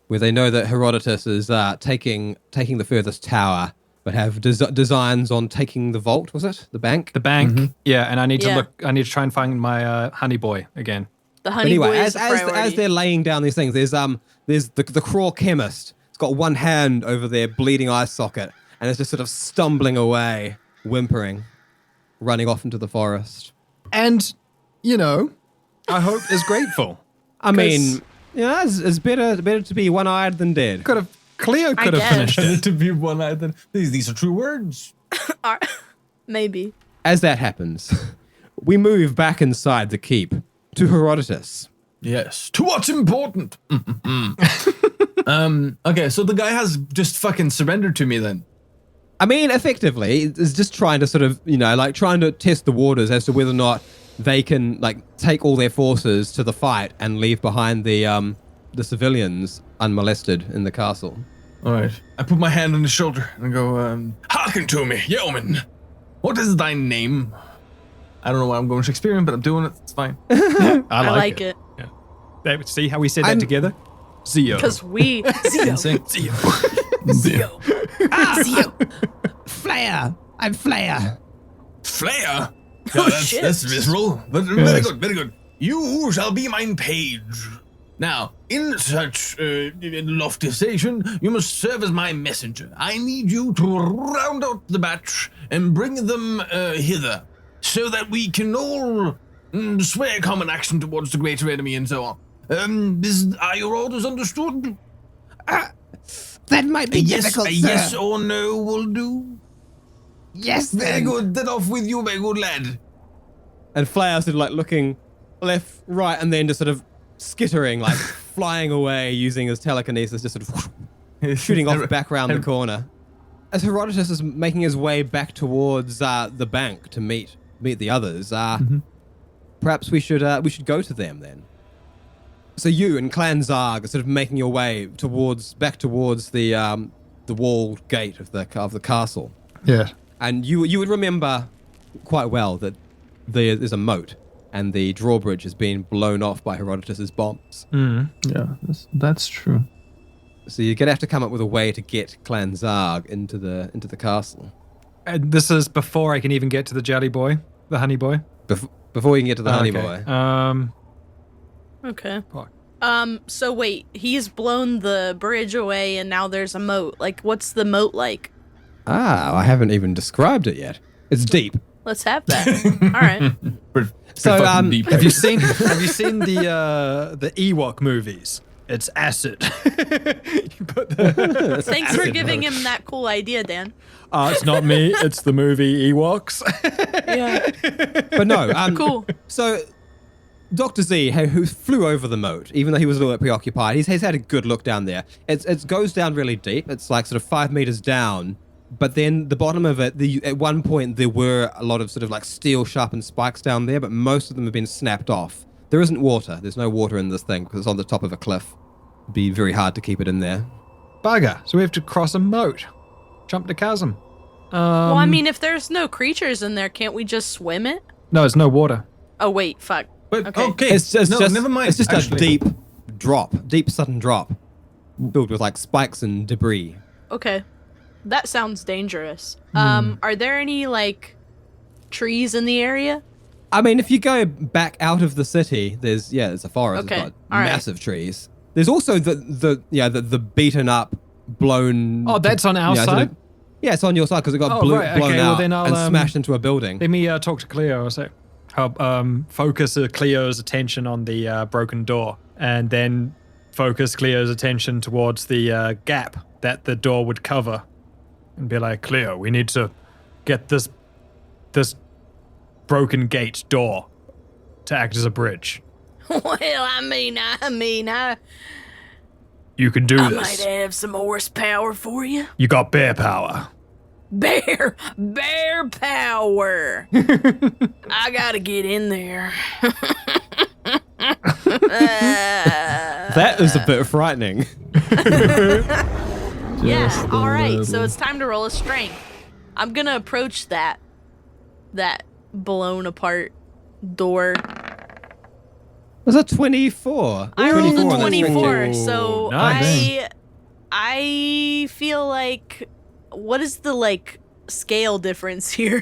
where they know that Herodotus is taking the furthest tower, but have designs on taking the vault. Was it the bank? The bank. Yeah, and I need to Yeah. look. I need to try and find my honey boy again. The But honey anyway, boy as is a priority. as they're laying down these things, there's the Kraw chemist. It's got one hand over their bleeding eye socket, and it's just sort of stumbling away, whimpering, running off into the forest. And, you know, I hope is grateful. I mean, yeah, it's better to be one-eyed than dead. Cleo could have guess. finished it. To be one-eyed. Then these are true words. Maybe. As that happens, we move back inside the keep to Herodotus. Yes. To what's important. Okay, so the guy has just fucking surrendered to me then. I mean, effectively, it's just trying to sort of, trying to test the waters as to whether or not they can, take all their forces to the fight and leave behind the civilians unmolested in the castle. All right. I put my hand on his shoulder and go, hearken to me, yeoman. What is thy name? I don't know why I'm going Shakespearean, but I'm doing it. It's fine. I like it. Yeah. See how we said that together? Zio. Because we Zio. Zio. Zio. Zio. Flare! I'm Flare! Flare? Oh, that's shit. visceral. But very good, very good. You shall be mine page. Now, in such lofty station, you must serve as my messenger. I need you to round out the batch and bring them hither, so that we can all swear common action towards the greater enemy and so on. Are your orders understood? That might be difficult, sir. Yes or no will do. Yes, Very good. Then off with you, my good lad. And Flare sort of looking left, right, and then just sort of skittering, flying away using his telekinesis, just sort of shooting off back around the corner. As Herodotus is making his way back towards the bank to meet the others, perhaps we should go to them then. So you and Clan Zarg are sort of making your way back towards the walled gate of the castle. Yeah. And you would remember quite well that there's a moat, and the drawbridge has been blown off by Herodotus's bombs. Yeah, that's true. So you're gonna have to come up with a way to get Clan Zarg into the castle. And this is before I can even get to the jelly boy, the honey boy. Before you can get to the honey boy. Okay. Fuck. So wait, he's blown the bridge away and now there's a moat. What's the moat like? I haven't even described it yet. It's deep. Let's have that. All right. So, deep. Have you seen the Ewok movies? It's acid. You put Thanks for giving him that cool idea, Dan. it's not me. It's the movie Ewoks. Yeah. But no, Cool. So Dr. Z, who flew over the moat, even though he was a little bit preoccupied, he's had a good look down there. It goes down really deep. It's sort of 5 meters down, But then the bottom of it, at one point there were a lot of sort of like steel sharpened spikes down there, but most of them have been snapped off. There isn't water. There's no water in this thing because it's on the top of a cliff. It'd be very hard to keep it in there. Bugger. So we have to cross a moat. Jump the chasm. Well, I mean, if there's no creatures in there, can't we just swim it? No, it's no water. Oh, wait, fuck. But Okay. it's just never mind. It's just actually. a deep sudden drop, filled with like spikes and debris. Okay. That sounds dangerous. Are there any, like, trees in the area? I mean, if you go back out of the city, there's a forest. Okay, It's got all right. massive trees. There's also the beaten up, blown. Oh, that's on our sort side? of- yeah, it's on your side because it got Oh, blown right, okay, well out then I'll, and smashed into a building. Let me talk to Cleo. So, focus Cleo's attention on the broken door, and then focus Cleo's attention towards the gap that the door would cover, and be like, Cleo, we need to get this broken gate door to act as a bridge. Well, I mean, You can do I this. might have some horsepower for you. You got bear power. Bear power. I gotta get in there. That is a bit frightening. Yeah, all right. So it's time to roll a strength. I'm gonna approach that blown apart door. Was it 24? I rolled 24 a on that 24, strength check. so nice. I feel like, what is the like scale difference here?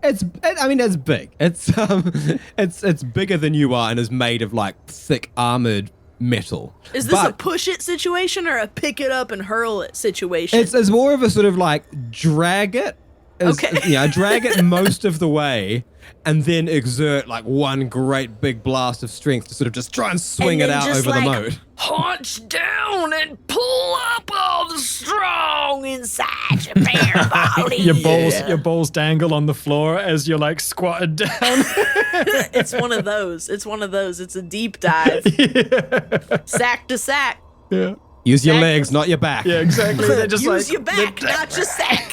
It's big. It's bigger than you are and is made of like thick armored metal. Is this a But push it situation or a pick it up and hurl it situation? it's more of a sort of like drag it. Okay. Yeah, drag it most of the way and then exert like one great big blast of strength to sort of just try and swing And it then out just, over the like, moat. hunch down and pull up all the strong inside your bare body. Your balls dangle on the floor as you're like squatted down. It's one of those. It's a deep dive. Sack to sack. Yeah. Use your Exactly. legs, not your back. Yeah, exactly. They're just Use like your back, not your sack.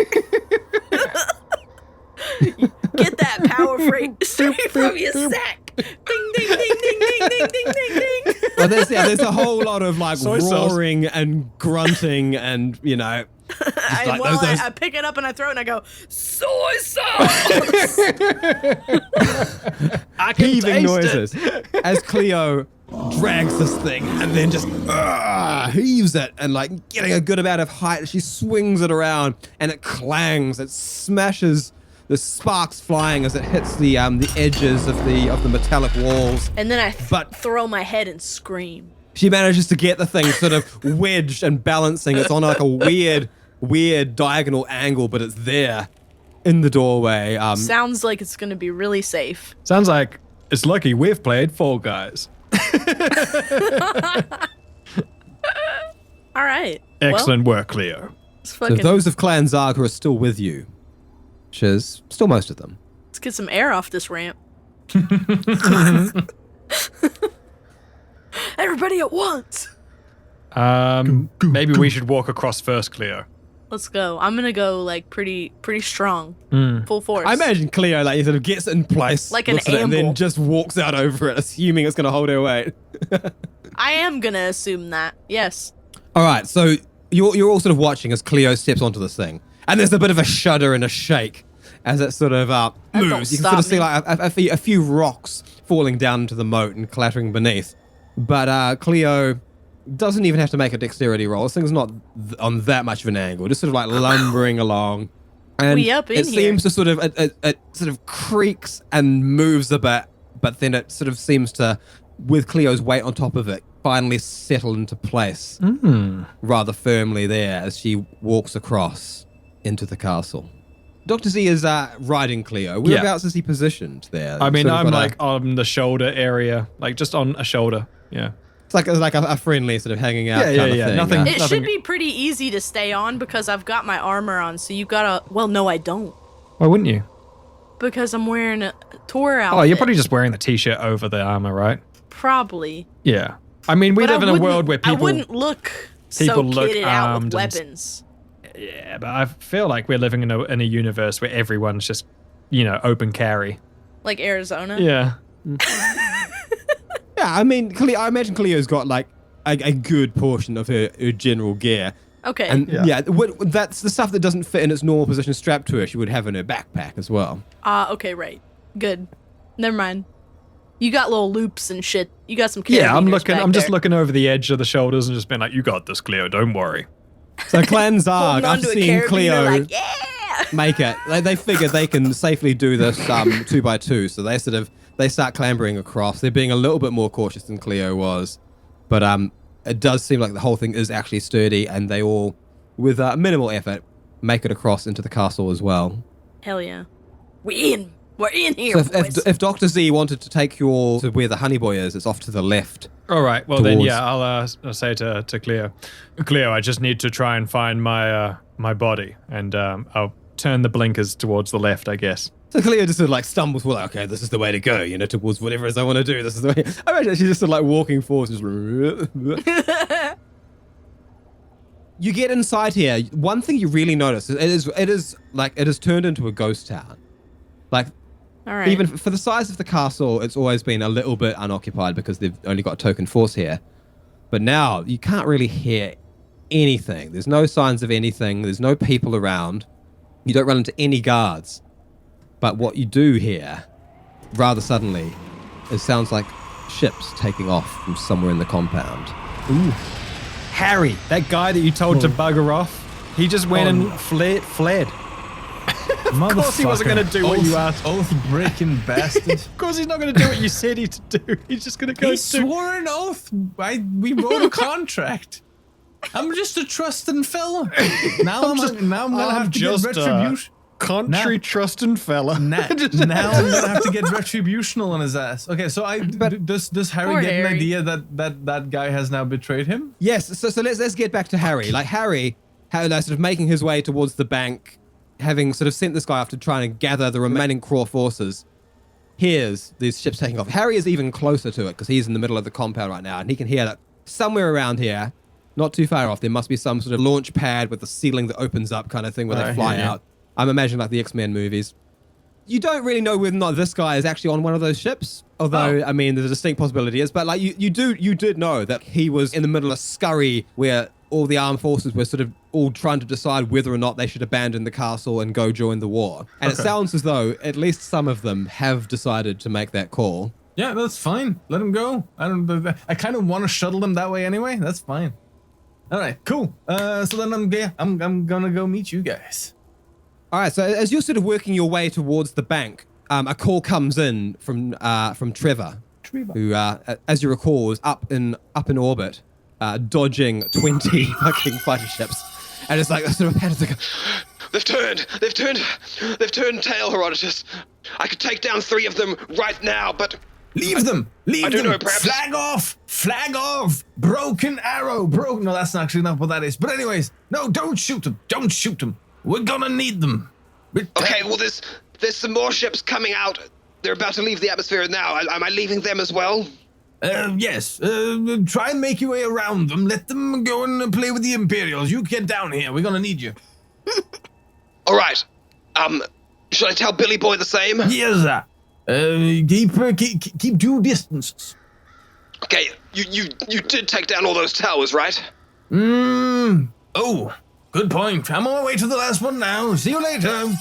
Get that power straight from your sack. Ding, ding, ding, ding, ding, ding, ding, ding, ding. Well, there's a whole lot of like Soy sauce. roaring and grunting and, you know. I pick it up and I throw it and I go, soy sauce. I can Heaving taste noises as Cleo drags this thing and then just heaves it and like getting a good amount of height. She swings it around and it clangs. It smashes. The sparks flying as it hits the edges of the metallic walls. And then I But- throw my head and scream. She manages to get the thing sort of wedged and balancing. It's on like a weird diagonal angle, but it's there in the doorway. Sounds like it's gonna be really safe. Sounds like it's lucky we've played Fall Guys. All right. Excellent work, Cleo. Let's So fucking, those of Clan Zarg who are still with you, which is still most of them. let's get some air off this ramp. Everybody at once. Maybe we should walk across first, Cleo. Let's go. I'm gonna go like pretty strong, full force. I imagine Cleo like he sort of gets it in place, Like an looks at it, and amble. then just walks out over it, assuming it's going to hold her weight. I am gonna assume that. Yes. All right, so you're all sort of watching as Cleo steps onto this thing, and there's a bit of a shudder and a shake as it sort of don't moves. You can stop sort of see me. like a few rocks falling down into the moat and clattering beneath. But Cleo doesn't even have to make a dexterity roll. This thing's not on that much of an angle, just sort of like lumbering along. And We up in it here. seems to sort of it sort of creaks and moves a bit, but then it sort of seems to, with Cleo's weight on top of it, finally settle into place rather firmly there as she walks across into the castle. Dr. Z is riding Cleo. Whereabouts is he positioned there? I mean, Sort of I'm got like on the shoulder area, like just on a shoulder. Yeah. it's like a friendly sort of hanging out kind of thing. Nothing- It should be pretty easy to stay on because I've got my armor on. So you gotta. Well, no, I don't Why wouldn't you? because I'm wearing a tour outfit. Oh, you're probably just wearing the t-shirt over the armor, right? Probably. Yeah. I mean, we But live in a world where I people wouldn't look so people look kitted out with armed and- weapons. Yeah, but I feel like we're living in a universe where everyone's just, open carry. Like Arizona? Yeah. Yeah, I mean, I imagine Cleo's got like a good portion of her general gear. Okay. And that's the stuff that doesn't fit in its normal position strapped to her. She would have in her backpack as well. Okay, right. Good. Never mind. You got little loops and shit. You got some Yeah, I'm carabiners just back looking over the edge of the shoulders and just being like, you got this, Cleo, don't worry. So Clan Zarg, Holding after onto a seeing carabiner, Cleo like, yeah! make it, they figure they can safely do this 2x2. So they start clambering across. They're being a little bit more cautious than Cleo was. But it does seem like the whole thing is actually sturdy, and they all, with minimal effort, make it across into the castle as well. Hell yeah. We're in here, So boys. if Dr. Z wanted to take you all to where the honey boy is, it's off to the left. All right, well then, Towards- I'll say to Cleo, Cleo, I just need to try and find my body, and I'll turn the blinkers towards the left, I guess. So Cleo just sort of like stumbles, well, okay, this is the way to go, towards whatever it is I want to do. This is the way. I imagine she's just sort of like walking forward. Just You get inside here. One thing you really notice is it is turned into a ghost town. Like, All right. even for the size of the castle, it's always been a little bit unoccupied because they've only got a token force here. But now you can't really hear anything. There's no signs of anything. There's no people around. You don't run into any guards. But what you do hear, rather suddenly, it sounds like ships taking off from somewhere in the compound. Ooh. Harry, that guy that you told to bugger off, he just went and fled. Of course he wasn't going to do what you asked. Oath-breaking bastard. Of course he's not going to do what you said he'd do. He's just going to go He swore an oath. We wrote a contract. I'm just a trusting fella. Now I'm gonna have to get retribution. Country trusting fella. Now I'm gonna have to get retributional on his ass. Okay, so does Harry Poor get an Harry. idea that guy has now betrayed him? Yes, so let's get back to Harry. Like Harry, sort of making his way towards the bank, having sort of sent this guy off to try and gather the remaining Kraw forces, hears these ships taking off. Harry is even closer to it because he's in the middle of the compound right now, and he can hear that somewhere around here, not too far off, there must be some sort of launch pad with a ceiling that opens up kind of thing where they fly out. I'm imagining like the X-Men movies. You don't really know whether or not this guy is actually on one of those ships, although, I mean, there's a distinct possibility is, but like you did know that he was in the middle of a scurry where all the armed forces were sort of all trying to decide whether or not they should abandon the castle and go join the war. And it sounds as though at least some of them have decided to make that call. Yeah, that's fine. Let him go. I kind of want to shuttle them that way anyway. That's fine. All right, cool. So then I'm gonna go meet you guys. All right, so as you're sort of working your way towards the bank, a call comes in from Trevor, who, as you recall, was up in orbit, dodging 20 fucking fighter ships, and it's like sort of panic. They've turned tail, Herodotus. I could take down 3 of them right now, but Leave them. I don't know, perhaps. Flag off. Broken arrow. No, that's actually not what that is. But anyways, no, don't shoot them. We're gonna need them. okay. Well, there's some more ships coming out. They're about to leave the atmosphere now. Am I leaving them as well? Yes. Try and make your way around them. Let them go and play with the Imperials. You get down here. We're gonna need you. All right. Should I tell Billy Boy the same? Yes, sir. Keep due distances. Okay. You did take down all those towers, right? Oh, good point. I'm on my way to the last one now. See you later.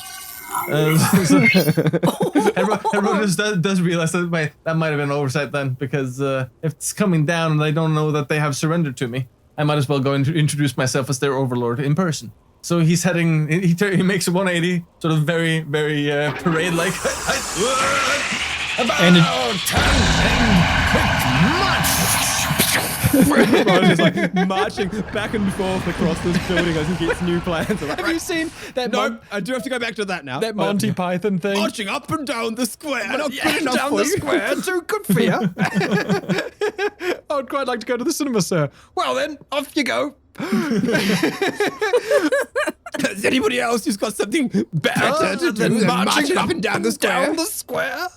Herodotus does realize that might have been an oversight then, because if it's coming down and I don't know that they have surrendered to me, I might as well go and introduce myself as their overlord in person. So he's heading. He makes a 180, sort of very, very parade-like. About time and quick march. Ron is like marching back and forth across this building as he gets new plans. Like, Have you seen that? no, I do have to go back to that now. That Monty Python thing. Marching up and down the square. Not good enough down for the you. square, too good for you. I would quite like to go to the cinema, sir. Well then, off you go. Is anybody else who's got something better to do than marching up and down the square? Down the square.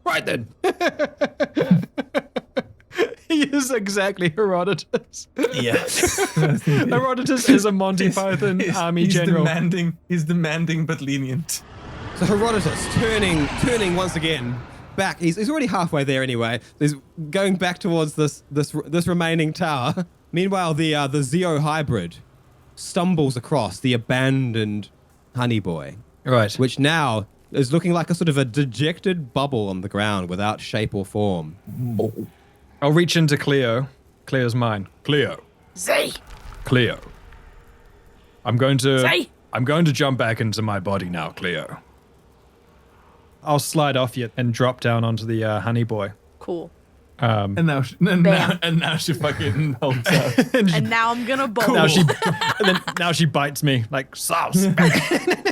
Right then. He is exactly Herodotus. Yes. Herodotus is a Monty Python army general. He's demanding but lenient. So Herodotus turning once again back. He's already halfway there anyway. He's going back towards this remaining tower. Meanwhile, the Zeo hybrid stumbles across the abandoned honey boy, Right. which now is looking like a sort of a dejected bubble on the ground without shape or form. I'll reach into Cleo. Cleo's mine. Cleo. Zay! Cleo. I'm going Say. to jump back into my body now, Cleo. I'll slide off you and drop down onto the honey boy. Cool. And now she fucking holds out. And now I'm gonna bowl. Now she bites me like sauce.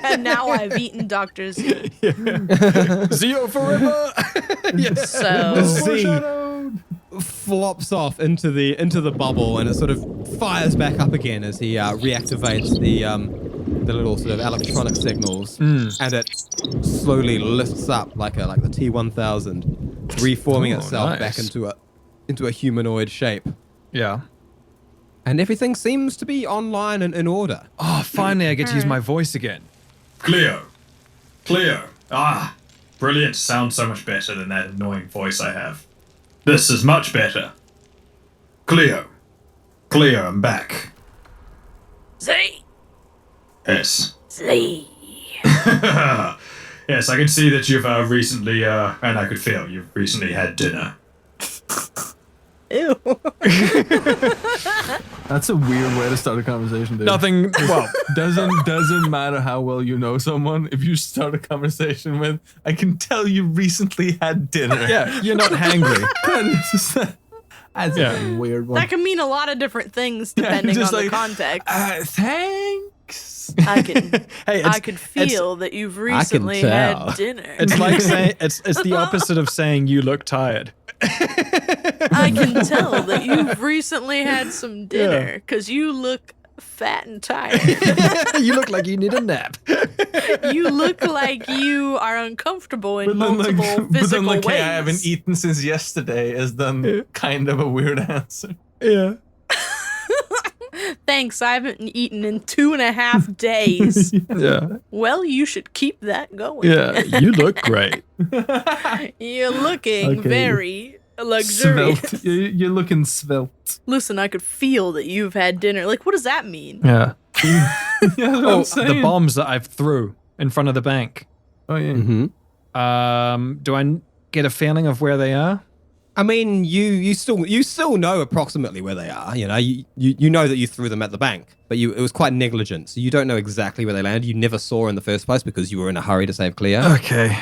And now I've eaten Dr. Z. Zeo forever. So Z flops off into the bubble, and it sort of fires back up again as he reactivates the little sort of electronic signals, and it slowly lifts up like the T-1000, reforming itself back into a humanoid shape. Yeah. And everything seems to be online and in order. Oh, finally I get to use my voice again. Cleo. Ah, brilliant. Sounds so much better than that annoying voice I have. This is much better. Cleo, I'm back. Zay! Yes. Zay! Yes, I can see that you've recently, and I could feel you've recently had dinner. Ew. That's a weird way to start a conversation, dude. Nothing. Well, Doesn't matter how well you know someone. If you start a conversation with, I can tell you recently had dinner. yeah, you're not hangry. That's a weird one. That can mean a lot of different things depending on the context. Thanks. I can Hey, I could feel that you've recently tell. had dinner. It's like saying it's the opposite of saying you look tired. I can tell that you've recently had some dinner because you look fat and tired. You look like you need a nap. You look like you are uncomfortable in multiple but physical then like, ways. hey, I haven't eaten since yesterday is then kind of a weird answer. Yeah. Thanks, I haven't eaten in 2.5 days. Yeah. Well, you should keep that going. Yeah. You look great. You're looking Okay. very luxurious. Svelte. You're looking svelte. Listen, I could feel that you've had dinner. Like, what does that mean? Yeah. Yeah, that's what I'm Oh, saying. the bombs that I've threw in front of the bank. Oh yeah. Mm-hmm. Do I get a feeling of where they are? I mean, you still know approximately where they are. You know, you know that you threw them at the bank, but it was quite negligent, so you don't know exactly where they landed. You never saw in the first place because you were in a hurry to save Cleo. Okay.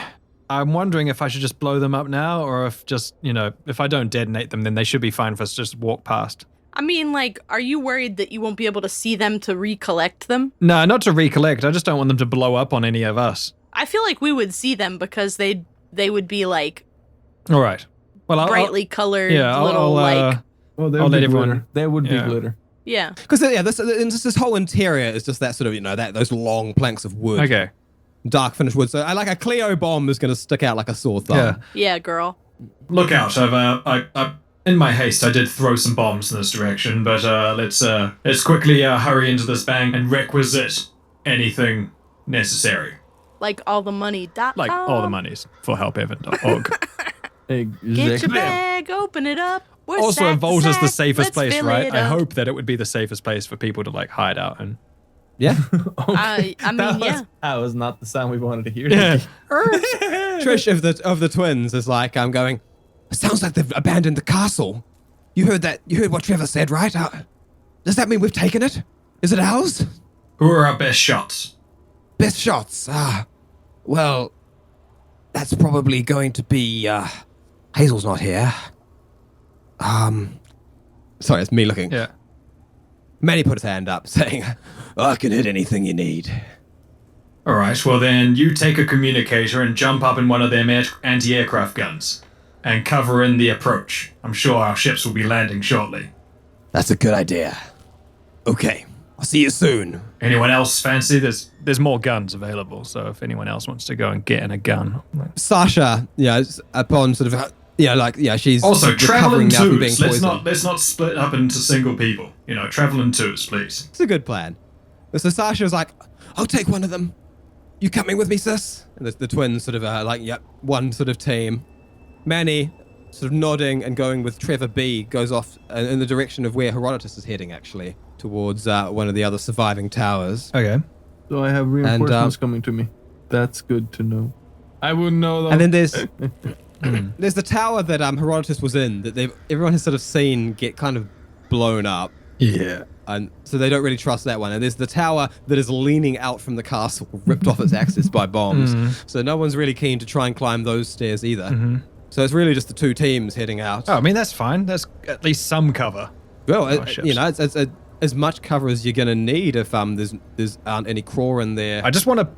I'm wondering if I should just blow them up now, or if just, if I don't detonate them, then they should be fine for us to just walk past. I mean, like, are you worried that you won't be able to see them to recollect them? No, not to recollect. I just don't want them to blow up on any of us. I feel like we would see them because they would be like All right. Well, brightly colored I'll little like Well, there I'll would let be everyone- glitter. There would be yeah. glitter. yeah. Because this whole interior is just that sort of those long planks of wood, Okay. dark finished wood. So I like a Cleo bomb is going to stick out like a sore thumb. Yeah. Yeah, girl. Look out! I in my haste, I did throw some bombs in this direction, but let's quickly hurry into this bank and requisite anything necessary. Like all the money. Like all the monies for helpevan.org. Get your bag, open it up. We're Also, sack a to vault is the sack. safest Let's place, fill right? it I up. hope that it would be the safest place for people to like hide out and. Yeah. I mean, yeah. That was not the sound we wanted to hear. Yeah. Trish of the twins is like, I'm going, it sounds like they've abandoned the castle. You heard that? You heard what Trevor said, right? Does that mean we've taken it? Is it ours? Who are our best shots? Best shots. Well, that's probably going to be, Hazel's not here. Sorry, it's me looking. Yeah. Manny put his hand up saying, I can hit anything you need. All right. Well, then you take a communicator and jump up in one of them anti-aircraft guns, and cover in the approach. I'm sure our ships will be landing shortly. That's a good idea. Okay, I'll see you soon. Anyone else fancy? There's more guns available, so if anyone else wants to go and get in a gun. Sasha, upon sort of she's Also, travel in recovering now from being twos. poisoned. Let's not split up into single people. Travel in twos, please. It's a good plan. So Sasha's like, I'll take one of them. You coming with me, sis? And the twins sort of yep, one sort of team. Manny, sort of nodding and going with Trevor B, goes off in the direction of where Herodotus is heading, actually, towards one of the other surviving towers. Okay. So I have reinforcements coming to me. That's good to know. I wouldn't know though. And then there's the tower that Herodotus was in that everyone has sort of seen get kind of blown up. Yeah. And so they don't really trust that one. And there's the tower that is leaning out from the castle, ripped off its axis by bombs. So no one's really keen to try and climb those stairs either. So it's really just the two teams heading out. Oh, I mean, that's fine. That's at least some cover. Well, it's as much cover as you're going to need if there's aren't any Kraw in there. I just want to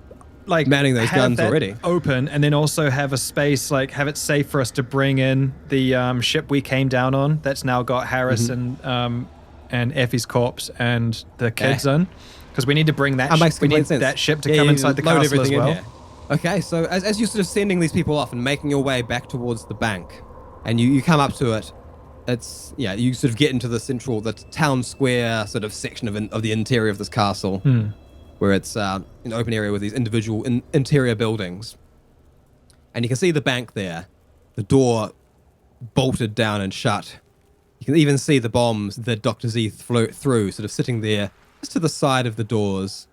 manning those have guns that already. Open, and then also have a space, have it safe for us to bring in the ship we came down on that's now got Harris and Effie's corpse and the kids in, because we need to bring that. We need that ship to come inside the castle as well. Okay, so as you're sort of sending these people off and making your way back towards the bank, and you come up to it, you sort of get into the town square sort of section of the interior of this castle, where it's an open area with these individual interior buildings, and you can see the bank there, the door bolted down and shut. You can even see the bombs that Dr. Z flew through, sort of sitting there just to the side of the doors.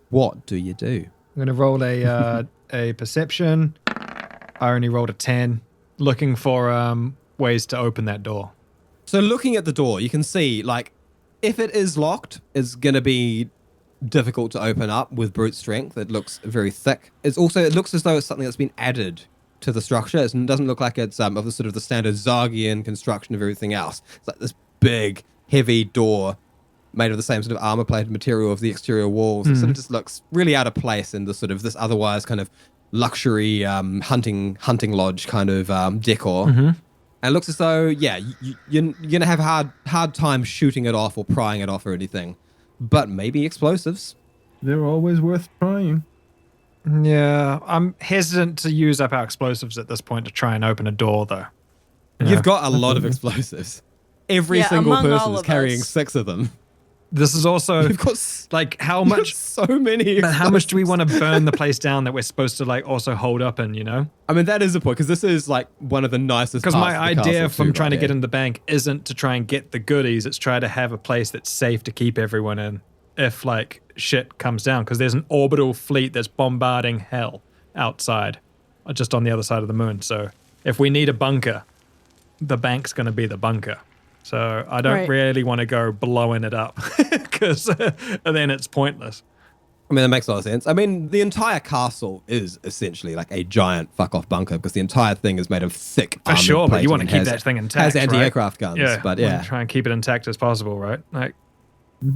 What do you do? I'm going to roll a perception. I only rolled a 10, looking for ways to open that door. So looking at the door, you can see, if it is locked, it's going to be difficult to open up with brute strength. It looks very thick. It looks as though it's something that's been added to the structure. It doesn't look like it's of the sort of the standard Zargian construction of everything else. It's like this big, heavy door made of the same sort of armor-plated material of the exterior walls. It sort of just looks really out of place in the sort of this otherwise kind of luxury hunting lodge kind of decor. And it looks as though, you're going to have a hard time shooting it off or prying it off or anything. But maybe explosives. They're always worth trying. Yeah, I'm hesitant to use up our explosives at this point to try and open a door, though. You've got a lot of explosives. Every single person is carrying 6 of them. This is also You've got how much so many. But how much do we want to burn the place down that we're supposed to also hold up in? I mean, that is the point, because this is one of the nicest. Because my idea from trying to get get in the bank isn't to try and get the goodies. It's try to have a place that's safe to keep everyone in if shit comes down. Because there's an orbital fleet that's bombarding hell outside, just on the other side of the moon. So if we need a bunker, the bank's going to be the bunker. So I don't really want to go blowing it up because then it's pointless. I mean, that makes a lot of sense. I mean, the entire castle is essentially a giant fuck-off bunker because the entire thing is made of thick For sure, but you want to keep that thing intact, has anti-aircraft guns, but try and keep it intact as possible, right?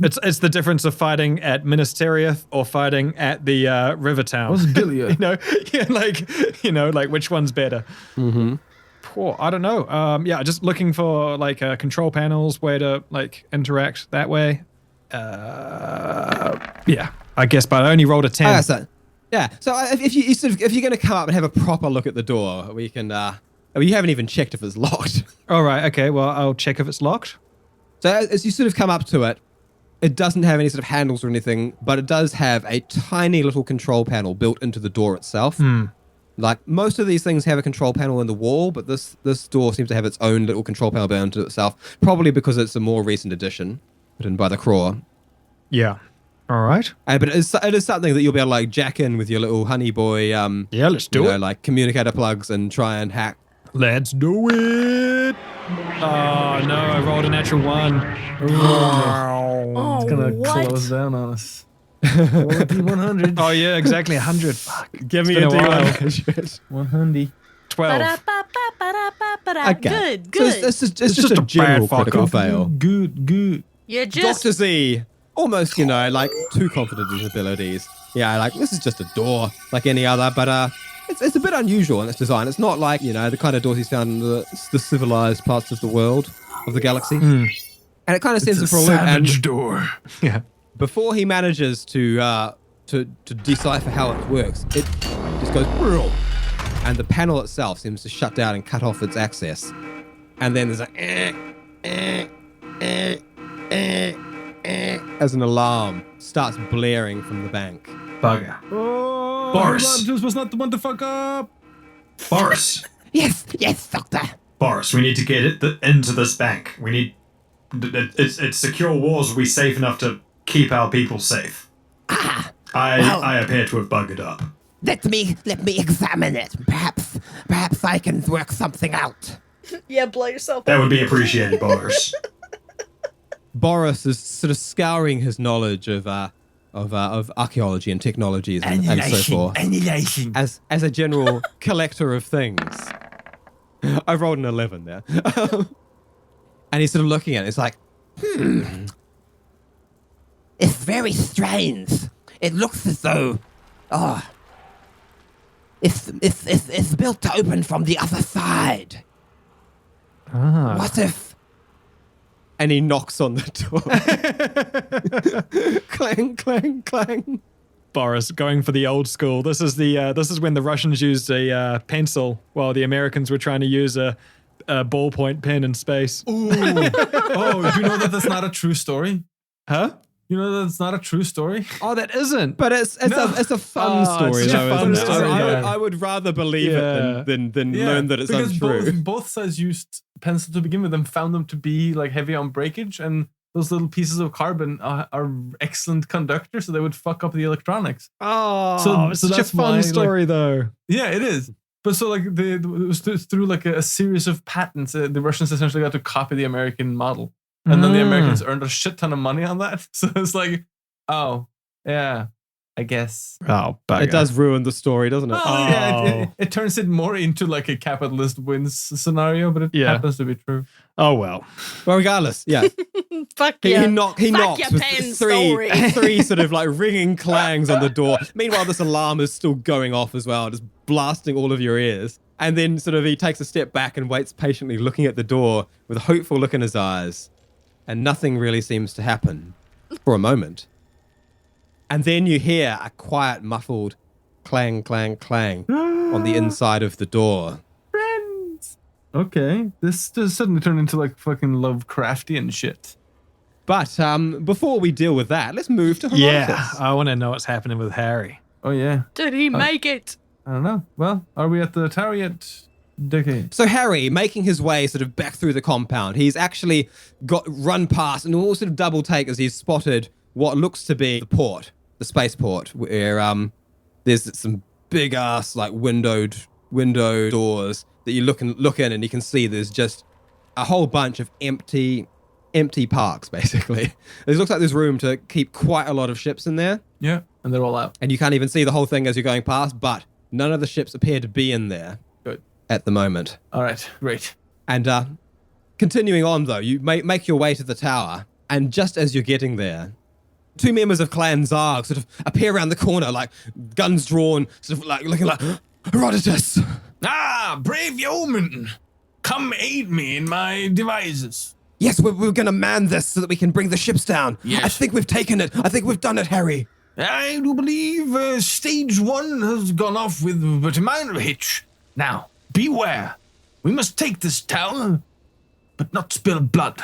It's the difference of fighting at Ministerieth or fighting at the river town. What's Gilead? Which one's better? Poor, I don't know. Just looking for control panels, way to interact that way. I guess, but I only rolled a 10. So if you're going to come up and have a proper look at the door, we can. You haven't even checked if it's locked. All right. Okay. Well, I'll check if it's locked. So as you sort of come up to it, it doesn't have any sort of handles or anything, but it does have a tiny little control panel built into the door itself. Most of these things have a control panel in the wall, but this door seems to have its own little control panel built into itself, probably because it's a more recent addition put in by the Kraw. Yeah. All right. But it is something that you'll be able to jack in with your little honey boy. Let's do it. Communicator plugs and try and hack. Let's do it. Oh no, I rolled a natural 1. Oh, It's gonna close down on us. D100. Oh yeah, exactly 100. Fuck. Give me a D100. 100. 12. Okay. Good. So it's just a general critical fail. Good. You just Dr. Z, almost, too confident in his abilities. Yeah, this is just a door like any other, but it's a bit unusual in its design. It's not like, the kind of doors he's found in the civilized parts of the world, of the galaxy. And it kind of sends him for a loop. Savage door. Yeah. Before he manages to decipher how it works, it just goes, and and the panel itself seems to shut down and cut off its access. And then there's as an alarm starts blaring from the bank. Bugger. Oh, Boris. Herodotus was not the one to fuck up. Boris. Yes, Doctor. Boris, we need to get into this bank. We need... Its secure walls will be safe enough to keep our people safe. I appear to have buggered up. Let me examine it. Perhaps I can work something out. Yeah, blow yourself That up. would be appreciated, Boris. Boris is sort of scouring his knowledge of archaeology and technologies and so forth. Annihilation. As a general collector of things. I rolled an 11 there. And he's sort of looking at it. It's like, It's very strange. It looks as though, it's built to open from the other side. What if? and he knocks on the door. Clang, clang, clang. Boris going for the old school. This is when the Russians used a pencil while the Americans were trying to use a ballpoint pen in space. Ooh. Oh, do you know that that's not a true story? Huh? You know that it's not a true story? Oh, that isn't. But it's a fun story. It's though, a fun isn't it? story, I would rather believe it than learn that it's because untrue. Both sides used pencil to begin with and found them to be like heavy on breakage, and those little pieces of carbon are excellent conductors, so they would fuck up the electronics. Oh, it's such a fun story, though. Yeah, it is. But so like it was through like a series of patents, the Russians essentially got to copy the American model. And then the Americans earned a shit ton of money on that. So it's like, oh, yeah, I guess. Oh, bugger. It does ruin the story, doesn't it? Yeah, it turns it more into like a capitalist wins scenario, but it happens to be true. Oh, well. Well, regardless, yeah. Fuck He yeah. knocks your with pen three story. three sort of like ringing clangs on the door. Meanwhile, this alarm is still going off as well, just blasting all of your ears. And then sort of he takes a step back and waits patiently looking at the door with a hopeful look in his eyes. And nothing really seems to happen for a moment. And then you hear a quiet, muffled clang, clang, clang on the inside of the door. Friends. Okay, this just suddenly turned into like fucking Lovecraftian shit. But before we deal with that, let's move to Herodotus. Yeah, I want to know what's happening with Harry. Oh yeah. Did he make it? I don't know. Well, are we at the tower yet? Decade. So Harry, making his way sort of back through the compound, he's actually got run past and all sort of double take as he's spotted what looks to be the port, the spaceport, where there's some big ass like window doors that you look in and you can see there's just a whole bunch of empty parks basically. It looks like there's room to keep quite a lot of ships in there. Yeah, and they're all out. And you can't even see the whole thing as you're going past, but none of the ships appear to be in there. Good. At the moment. All right, great. And continuing on, though, you make your way to the tower, and just as you're getting there, two members of Clan Zarg sort of appear around the corner, like guns drawn, sort of like looking like Herodotus. Ah, brave yeoman, come aid me in my devices. Yes, we're going to man this so that we can bring the ships down. Yes. I think we've taken it. I think we've done it, Harry. I do believe stage 1 has gone off with but a minor hitch. Now, beware. We must take this tower, but not spill blood.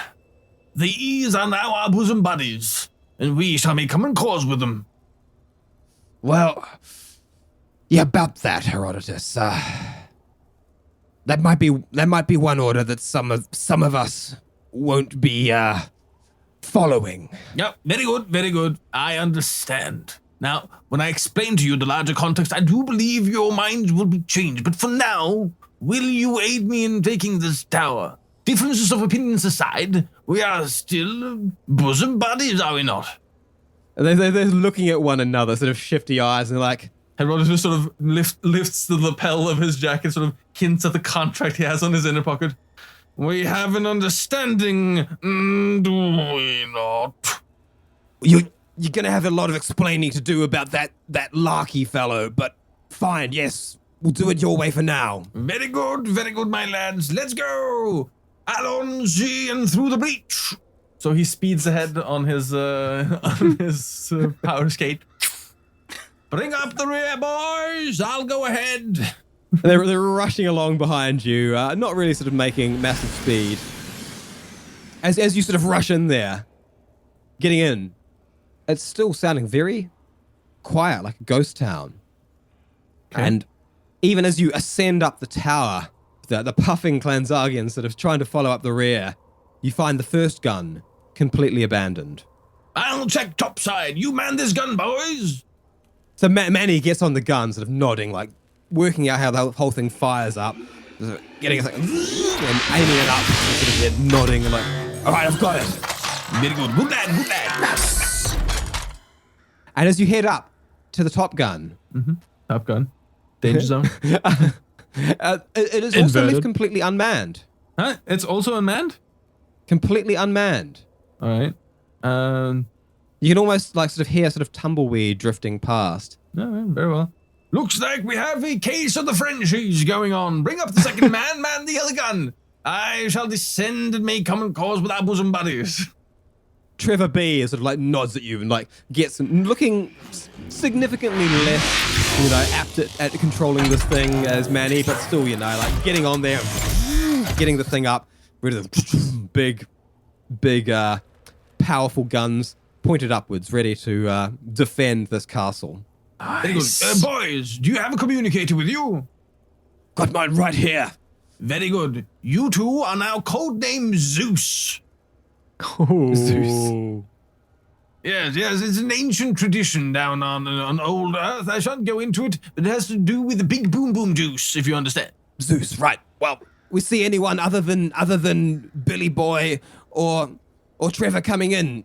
These are now our bosom buddies, and we shall make common cause with them. Well, yeah, about that, Herodotus. That might be one order that some of us won't be following. Yep, very good, very good. I understand. Now, when I explain to you the larger context, I do believe your minds will be changed. But for now, will you aid me in taking this tower? Differences of opinions aside, we are still bosom buddies, are we not? They're looking at one another, sort of shifty eyes, and they're like, Herodotus sort of lifts the lapel of his jacket, sort of hints at the contract he has on his inner pocket. We have an understanding, do we not? You're going to have a lot of explaining to do about that Larky fellow, but fine, yes, we'll do it your way for now. Very good, my lads. Let's go! Allons-y and through the breach. So he speeds ahead on his power skate. Bring up the rear, boys. I'll go ahead. They're rushing along behind you, not really sort of making massive speed. As you sort of rush in there, getting in, it's still sounding very quiet, like a ghost town. Okay. And even as you ascend up the tower, the puffing Clan Zargians sort of trying to follow up the rear, you find the first gun completely abandoned. I'll check topside. You man this gun, boys. So Manny gets on the gun, sort of nodding, like working out how the whole thing fires up, getting it like, and aiming it up, sort of nodding and like, all right, I've got it. Very good. Good lad, good lad. Yes. And as you head up to the top gun, Top gun. Danger zone. it is also left completely unmanned. Huh? It's also unmanned? Completely unmanned. All right. You can almost like sort of hear sort of tumbleweed drifting past. No, very well. Looks like we have a case of the Frenchies going on. Bring up the second man the other gun. I shall descend and make common cause with our bosom buddies. Trevor B is sort of like nods at you and like gets looking significantly less, apt at controlling this thing as Manny, but still, like getting on there, getting the thing up, rid of the big, powerful guns pointed upwards, ready to defend this castle. Very good. Boys, do you have a communicator with you? Got mine right here. Very good. You two are now codenamed Zeus. Zeus. Yes, it's an ancient tradition down on old Earth. I shan't go into it, but it has to do with the big boom boom juice, if you understand. Zeus, right. Well, we see anyone other than Billy Boy or Trevor coming in,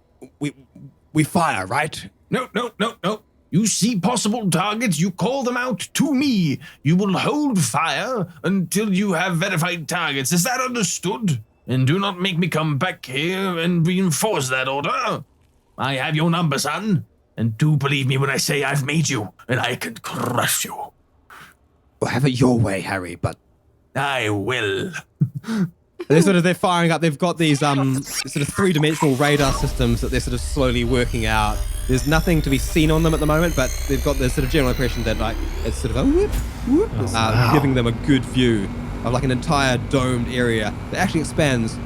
we fire, right? No. You see possible targets, you call them out to me. You will hold fire until you have verified targets. Is that understood? And do not make me come back here and reinforce that order. I have your number, son. And do believe me when I say I've made you, and I can crush you. Well, have it your way, Harry, but... I will. They're firing up. They've got these sort of three-dimensional radar systems that they're sort of slowly working out. There's nothing to be seen on them at the moment, but they've got this sort of general impression that like it's sort of a whoop, giving them a good view of like an entire domed area that actually expands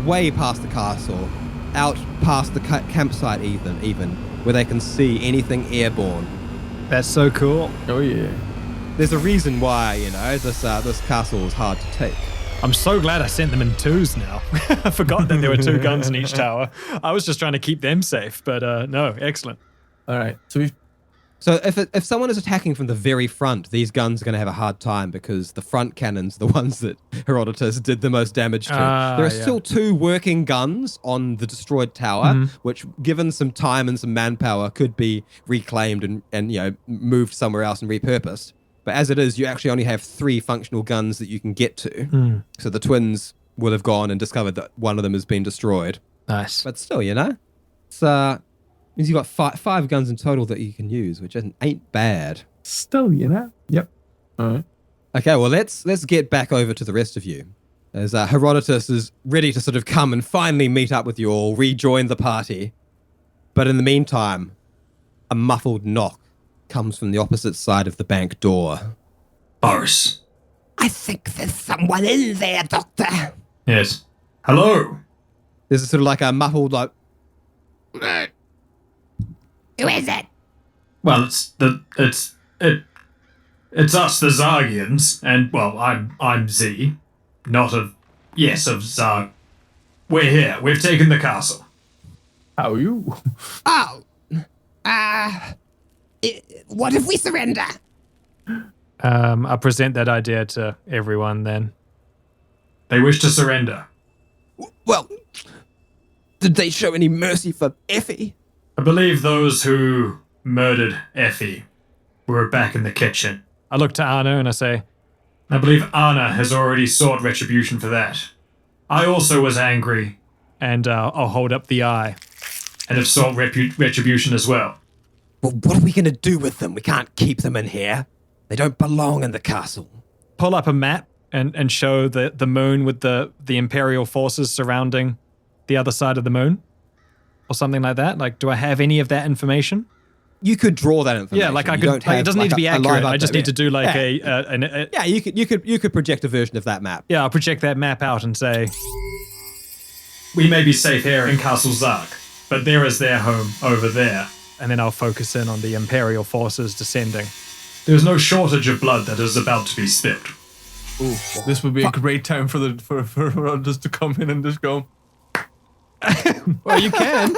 way past the castle, out past the campsite even where they can see anything airborne. That's so cool. Oh yeah. There's a reason why this castle is hard to take. I'm so glad I sent them in twos now. I forgot that there were two guns in each tower. I was just trying to keep them safe, but no, excellent. All right. So if someone is attacking from the very front, these guns are going to have a hard time because the front cannons are the ones that Herodotus did the most damage to. There are still two working guns on the destroyed tower, which, given some time and some manpower, could be reclaimed and moved somewhere else and repurposed. But as it is, you actually only have 3 functional guns that you can get to. So the twins will have gone and discovered that one of them has been destroyed. Nice. But still, it's means you've got 5 guns in total that you can use, which ain't bad. Still, Yep. All right. Okay, well, let's get back over to the rest of you. As Herodotus is ready to sort of come and finally meet up with you all, rejoin the party. But in the meantime, a muffled knock comes from the opposite side of the bank door. Boris. I think there's someone in there, Doctor. Yes. Hello. There's a sort of like a muffled like... Who is it? Well, it's us, the Zargians, and well, I'm Z, not of Zarg. We're here. We've taken the castle. How are you? Oh. What if we surrender? I'll present that idea to everyone then. They wish to surrender. Well, did they show any mercy for Effie? I believe those who murdered Effie were back in the kitchen. I look to Anna and I say, I believe Anna has already sought retribution for that. I also was angry. And I'll hold up the eye. And have sought retribution as well. Well, what are we going to do with them? We can't keep them in here. They don't belong in the castle. Pull up a map and show the moon with the Imperial forces surrounding the other side of the moon. Or something like that. Like, do I have any of that information? You could draw that information. Yeah, like I You could. don't Like, it have, doesn't need to be a live accurate. I just update. need to do like Yeah. Yeah, you could project a version of that map. Yeah, I'll project that map out and say, We may be safe here in Castle Zarg, but there is their home over there. and then I'll focus in on the Imperial forces descending. There's no shortage of blood that is about to be spilled. Ooh, this would be a great time for Herodotus to come in and just go. Well, you can.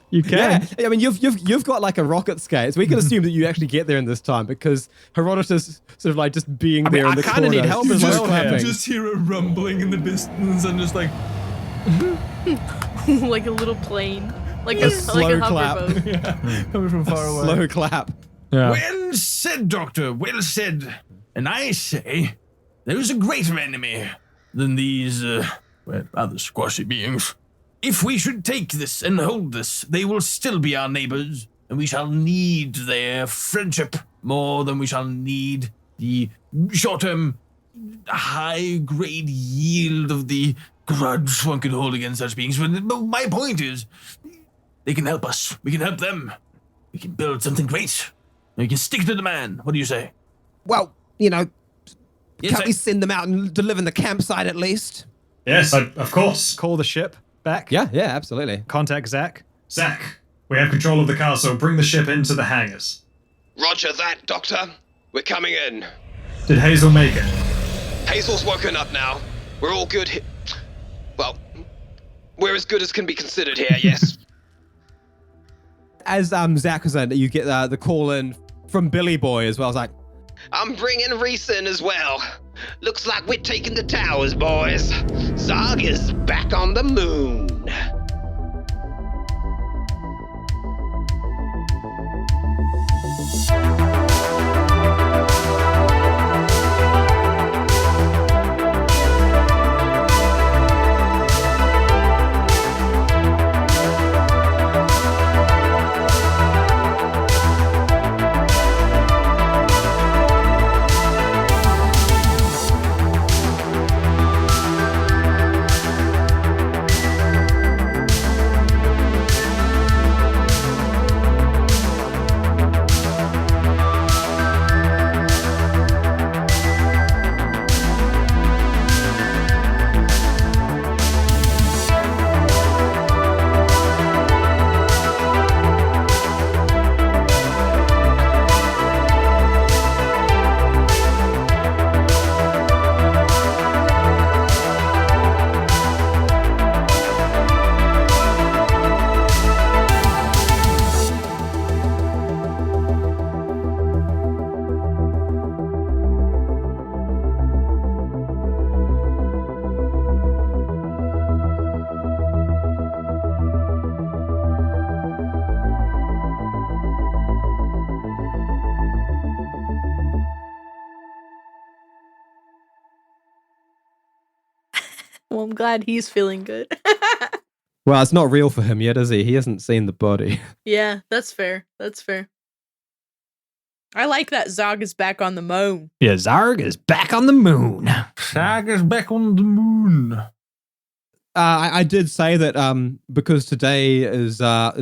You can. Yeah, I mean, you've got like a rocket skate, so we can assume that you actually get there in this time because Herodotus sort of like just being there in the corner. I kind of need help just as well. clapping. here. You just hear a rumbling in the distance and just like Like a little plane. Like A a slow clap. hoverboat. coming from far away. Slow clap. Yeah. Well said, Doctor. Well said. And I say, there is a greater enemy than these, rather squashy beings. If we should take this and hold this, they will still be our neighbors, and we shall need their friendship more than we shall need the short-term, high-grade yield of the grudge one could hold against such beings. But my point is, they can help us. We can help them. We can build something great. We can stick to the man. What do you say? Well, Yes, can't we send them out and deliver the campsite at least? Yes, of course. Call the ship back. Yeah, absolutely. Contact Zach. Zach, we have control of the castle. Bring the ship into the hangars. Roger that, Doctor. We're coming in. Did Hazel make it? Hazel's woken up now. We're all good well, we're as good as can be considered here, yes. As Zach was in, you get the call in from Billy Boy as well. I was like, I'm bringing Reese in as well. Looks like we're taking the towers, boys. Zarg is back on the moon. Well, I'm glad he's feeling good. well, it's not real for him yet, is he? He hasn't seen the body. Yeah, that's fair. That's fair. I like that Zarg is back on the moon. Yeah, Zarg is back on the moon. Zarg is back on the moon. I did say that because today is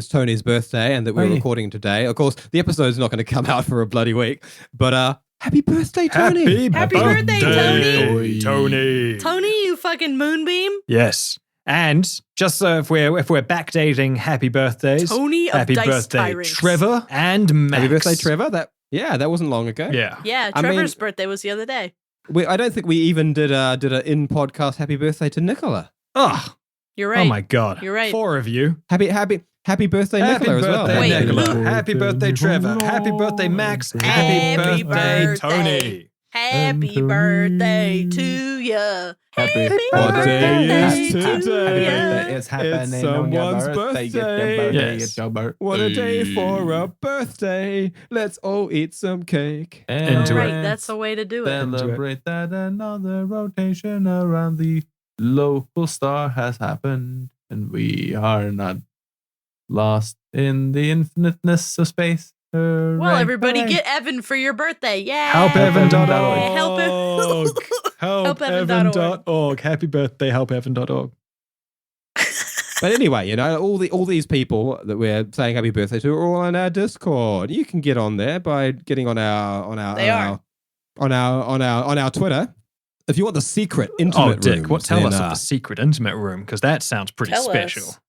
Tony's birthday and that we're Hey. recording today. Of course, the episode's not going to come out for a bloody week. But happy birthday, Tony! Happy birthday, Tony! Tony. Tony, you fucking moonbeam. Yes. And just so if we're backdating happy birthdays, Tony of happy Dice birthday Tyrants. Trevor and Max. Happy birthday, Trevor! That wasn't long ago. Yeah. Yeah, I mean- Trevor's birthday was the other day. I don't think we even did a in podcast happy birthday to Nicola. Oh, You're right. oh my God. You're right. 4 of you. Happy birthday, Nicola as well. birthday, Wait, Nicola. who? Happy birthday, Trevor. Happy birthday, Max. Happy Happy birthday, birthday. Tony. Happy birthday to ya. Happy birthday is today. to ya. It's happening on your someone's birthday. birthday. Yes. It's your birthday. What a day for a birthday. Let's all eat some cake. Into All it. right, that's the way to do it. Celebrate that another rotation around the local star has happened, and we are not lost in the infiniteness of space. Well, everybody get Evan for your birthday. Yeah. Helpevan.org. Help Evan. Helpevan.org. Happy birthday, helpevan.org. But anyway, all these people that we're saying happy birthday to are all on our Discord. You can get on there by getting on our Twitter. If you want the secret intimate Dick, rooms, tell then, us of the secret intimate room, because that sounds pretty Tell special. us.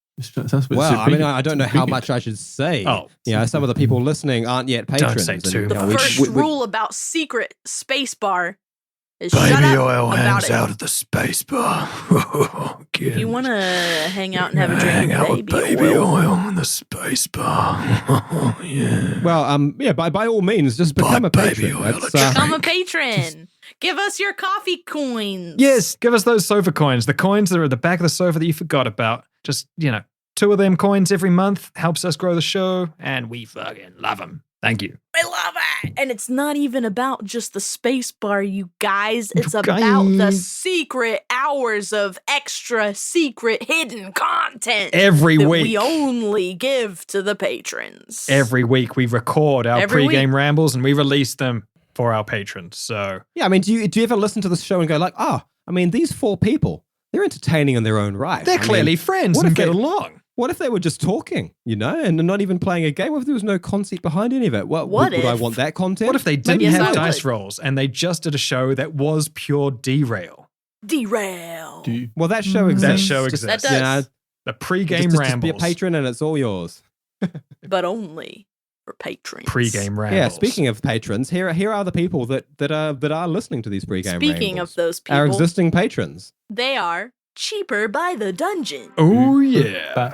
Well, I mean, I don't know how much I should say. Oh. Some of the people listening aren't yet patrons. say too The much. first rule about secret space bar is Baby shut up oil about hangs it. out at the space bar. If you want to hang out and have a drink, hang out with baby oil. oil in the space bar. Yeah. Well, by all means, just become a baby patron. oil, That's, Become a patron. Give us your coffee coins. Yes, give us those sofa coins. The coins that are at the back of the sofa that you forgot about. Just, 2 of them coins every month helps us grow the show, and we fucking love them. Thank you. I love it. And it's not even about just the space bar, you guys. It's You about the guys. secret hours of extra secret hidden content Every that week. we only give to the patrons. Every week we record our Every pre-game week. rambles and we release them for our patrons. So yeah, I mean, do you ever listen to the show and go like, these 4 people, they're entertaining in their own right. they're I mean, clearly friends what and if get they- along. What if they were just talking, and not even playing a game? What if there was no conceit behind any of it? What would I if- want that content? What if they didn't Yes, have I dice would. rolls and they just did a show that was pure derail? Derail. Well, that show exists. That show Just, exists. That does. The pre-game just rambles. be a patron and it's all yours. But only for patrons. Pre-game rambles. Yeah. Speaking of patrons, here are the people that are listening to these pre-game Speaking rambles. of those people, our existing patrons. they are cheaper by the dungeon. Oh, yeah.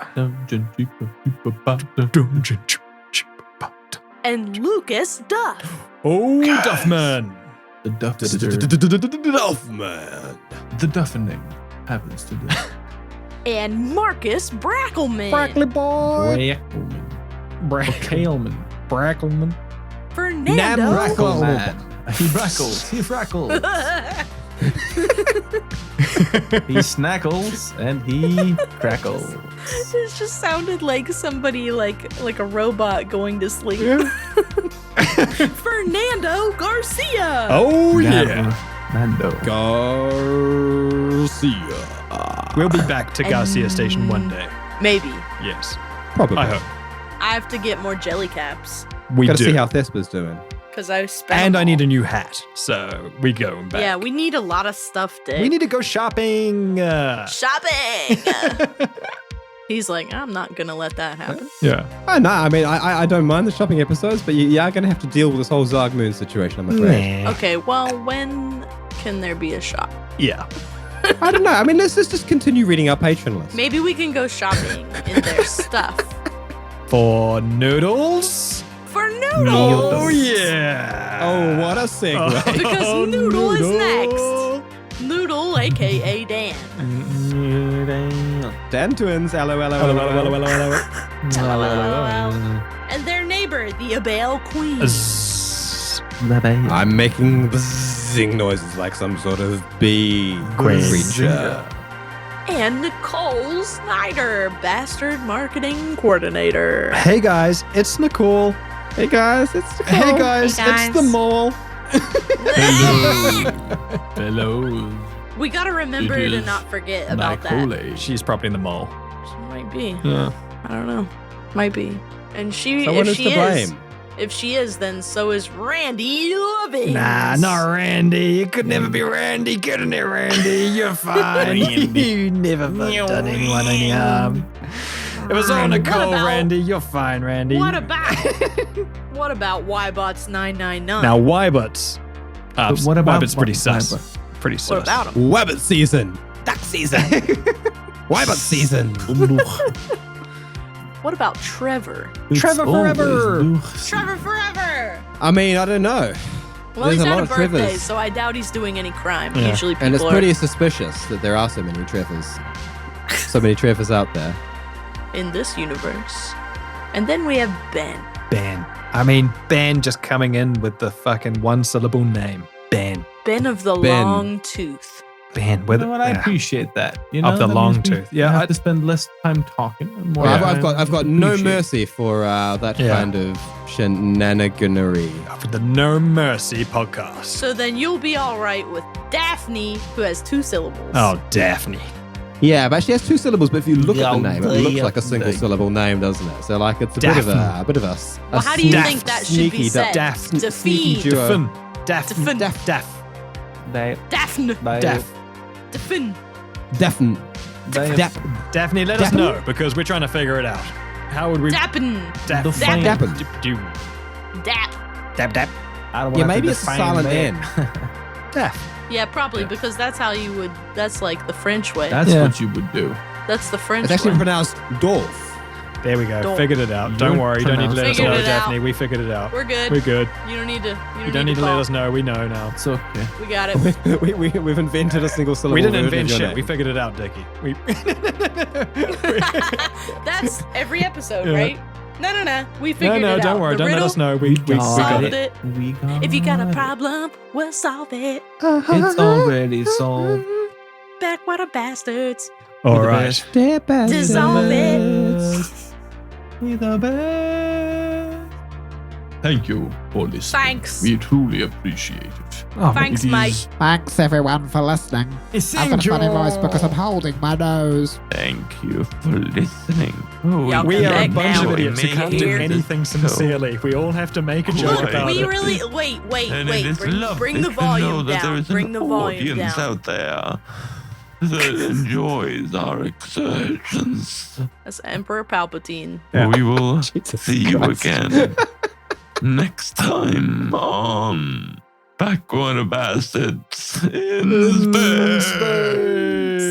And Lucas Duff. Oh, Duffman. The Duff Man. The Dufferning happens to be. And Marcus Brackelman. boy. Kaleman. Brackelman. Fernando. He brackles. He frackles. He snackles and he crackles. It just sounded like somebody like a robot going to sleep. Fernando Garcia. Oh, yeah. Mando. Garcia. We'll be back to Garcia Station one day. Maybe. Yes. Probably. I hope. I have to get more jelly caps We Gotta do. see how Thespa's doing. because I spent. And them I need all. a new hat. So we go back. Yeah, we need a lot of stuff, Dick. We need to go shopping. shopping. He's like, I'm not gonna let that happen. Yeah. No, I mean, I don't mind the shopping episodes, but you are going to have to deal with this whole Zarg Moon situation, I'm afraid. Okay, well, when can there be a shop? Yeah. I don't know. I mean, let's just continue reading our patron list. Maybe we can go shopping in their stuff. For noodles? For noodles! Oh, yeah. Oh, what a segue. Because Noodle is next. Noodle, aka Dan. Dan Twins, LOL. And their neighbor, the Abel Queen. I'm making buzzing noises like some sort of bee creature. And Nicole Snyder, bastard marketing coordinator. Hey, guys. It's Nicole. Hey guys, it's Hey, guys. Hey, guys. It's the mole. Hello. We gotta remember It to is not forget about that. Nicole. She's probably the mole. She might be. Yeah. I don't know. Might be. And Someone if is she to is, blame. if she is, then so is Randy Lovins. Nah, not Randy. It could never be Randy. Couldn't it, Randy? You're fine. You never done anyone any harm. It was all Nicole, about- Randy. You're fine, Randy. What about Ybots 999? Now, Wybuts. But what about Wybuts pretty sus. Wybot? Pretty sus. What about him? Wabbit season. Duck season. Wabbit season. What about Trevor? Trevor forever. Trevor forever. I mean, I don't know. Well, There's he's a had lot a of birthday, Trevors. so I doubt he's doing any crime. Yeah. Usually people And it's are pretty suspicious that there are so many Trevors. So many Trevors out there. in this universe. And then we have Ben. Ben. I mean, Ben just coming in with the fucking one-syllable name. Ben. Ben of the Ben. Long Tooth. Ben. You With know what? I appreciate that. You know, Of the that long means we tooth. Yeah, have I- to spend less time talking and more. Well, time I've got no appreciate. mercy for that Yeah. kind of shenaniganery. For the No Mercy podcast. So then you'll be all right with Daphne, who has 2 syllables. Oh, Daphne. Yeah, but she has 2 syllables. But if you look at the name, it looks like a single syllable name, doesn't it? So like it's a bit of a Well, how do you think that should be sneaky said? sneaky Defeat. duo. Defin. Daphne. Defin. Daphne, let us know because we're trying to figure it out. How would we? Dappin. Dappin. Dap. Dap. Yeah, maybe it's a silent N. Daph. Yeah, probably because that's how you would. That's like the French way. That's what you would do. That's the French It's actually way. pronounced Dolph. There we go. Don't. Figured it out. Don't worry. You don't need to let us Figured know, it out. Daphne. We figured it out. We're good. We're good. You don't need to. You don't need to let us know. We know now. It's okay. We got it. We've invented a single syllable. We didn't word invent of your shit. name. We figured it out, Dickie. That's every episode, Yeah. right? No. We figured it out. Don't worry. The Don't let riddle, us know. We got solved it. it. We got If you got a it. problem, we'll solve it. It's already solved. Backwater bastards. All right. Dissolve it. We the best. Thank you for listening. Thanks. We truly appreciate it. Thanks, It mate. is- Thanks everyone for listening. I've got a funny voice because I'm holding my nose. Thank you for listening. Y'all We come are a back bunch now. of idiots who can't do Here. anything sincerely. We all have to make a joke Why? about We it. really wait. And it is lovely Bring the to know volume that there down. is Bring an the volume audience down. out there that enjoys our exertions. That's Emperor Palpatine. Yeah. We will Jesus see you Christ. again next time on Backwater Bastards in space.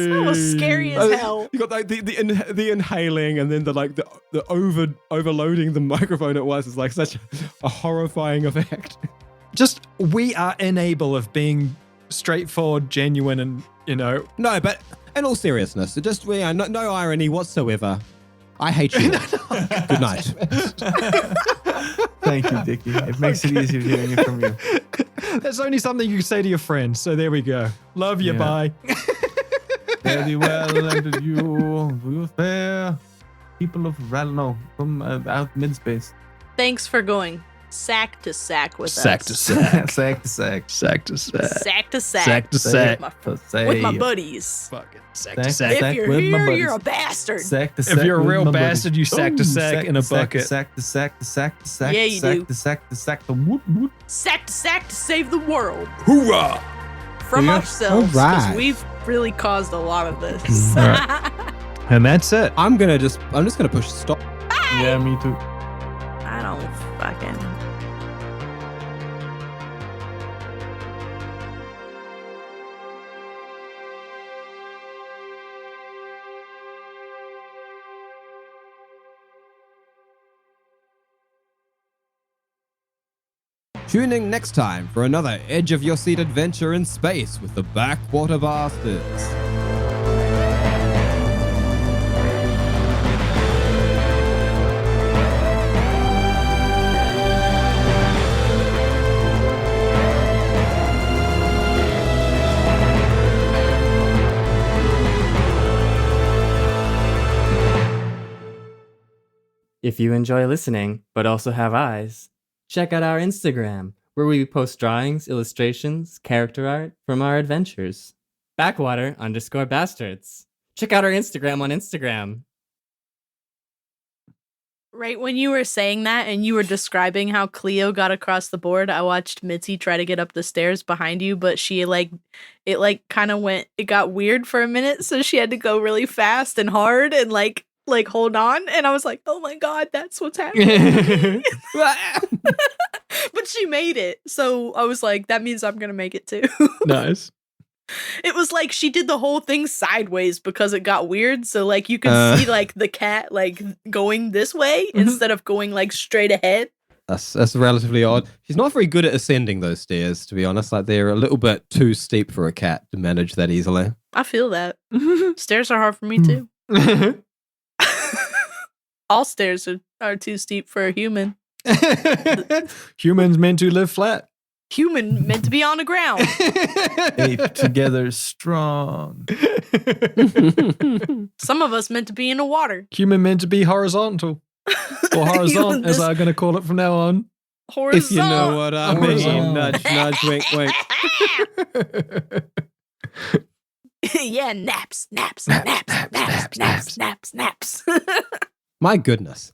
That was scary as hell. You got like the inhaling and then the overloading the microphone at once is like such a horrifying effect. Just we are unable of being straightforward, genuine, and No, but in all seriousness, just no irony whatsoever. I hate you. Good night. Thank you, Dickie. It makes it easier hearing it from you. That's only something you can say to your friends. So there we go. Love you. Yeah. Bye. Very well ended you. We were fair. People of Ralno from out mid-space. Thanks for going sack to sack with Sack us. to sack. Sack to sack. Sack to sack. Sack to sack. Sack to sack. With my buddies. Fucking sack Sack to to sack. sack. If you're with my here, buddies. you're a bastard. Sack to sack. If you're a with real my bastard, buddies. you sack to Ooh, sack in a bucket. Sack to sack to sack to sack. Yeah, you sack do. to sack to sack to whoop whoop. Sack to save the world Hoorah! from Yeah. ourselves because Alright. we've really caused a lot of this. And that's it. I'm just gonna push stop. Yeah, me too. I don't fucking. Tune in next time for another edge of your seat adventure in space with the Backwater Bastards. If you enjoy listening, but also have eyes, check out our Instagram, where we post drawings, illustrations, character art from our adventures. Backwater_bastards. Check out our Instagram on Instagram. Right when you were saying that and you were describing how Cleo got across the board, I watched Mitzi try to get up the stairs behind you, but she it got weird for a minute, so she had to go really fast and hard and like hold on, and I was like, oh my god, that's what's happening. But she made it, so I was like, that means I'm gonna make it too. Nice. It was like she did the whole thing sideways because it got weird, so like you could see like the cat like going this way instead of going like straight ahead. That's relatively odd. She's not very good at ascending those stairs, to be honest. Like they're a little bit too steep for a cat to manage that easily. I feel that. Stairs are hard for me too. All stairs are too steep for a human. Humans meant to live flat. Human meant to be on the ground. Ape together strong. Some of us meant to be in the water. Human meant to be horizontal. Or horizon, as I'm going to call it from now on. Horizontal. If you know what I mean. Horizontal. Nudge, nudge, wink, wink. Yeah, naps. My goodness.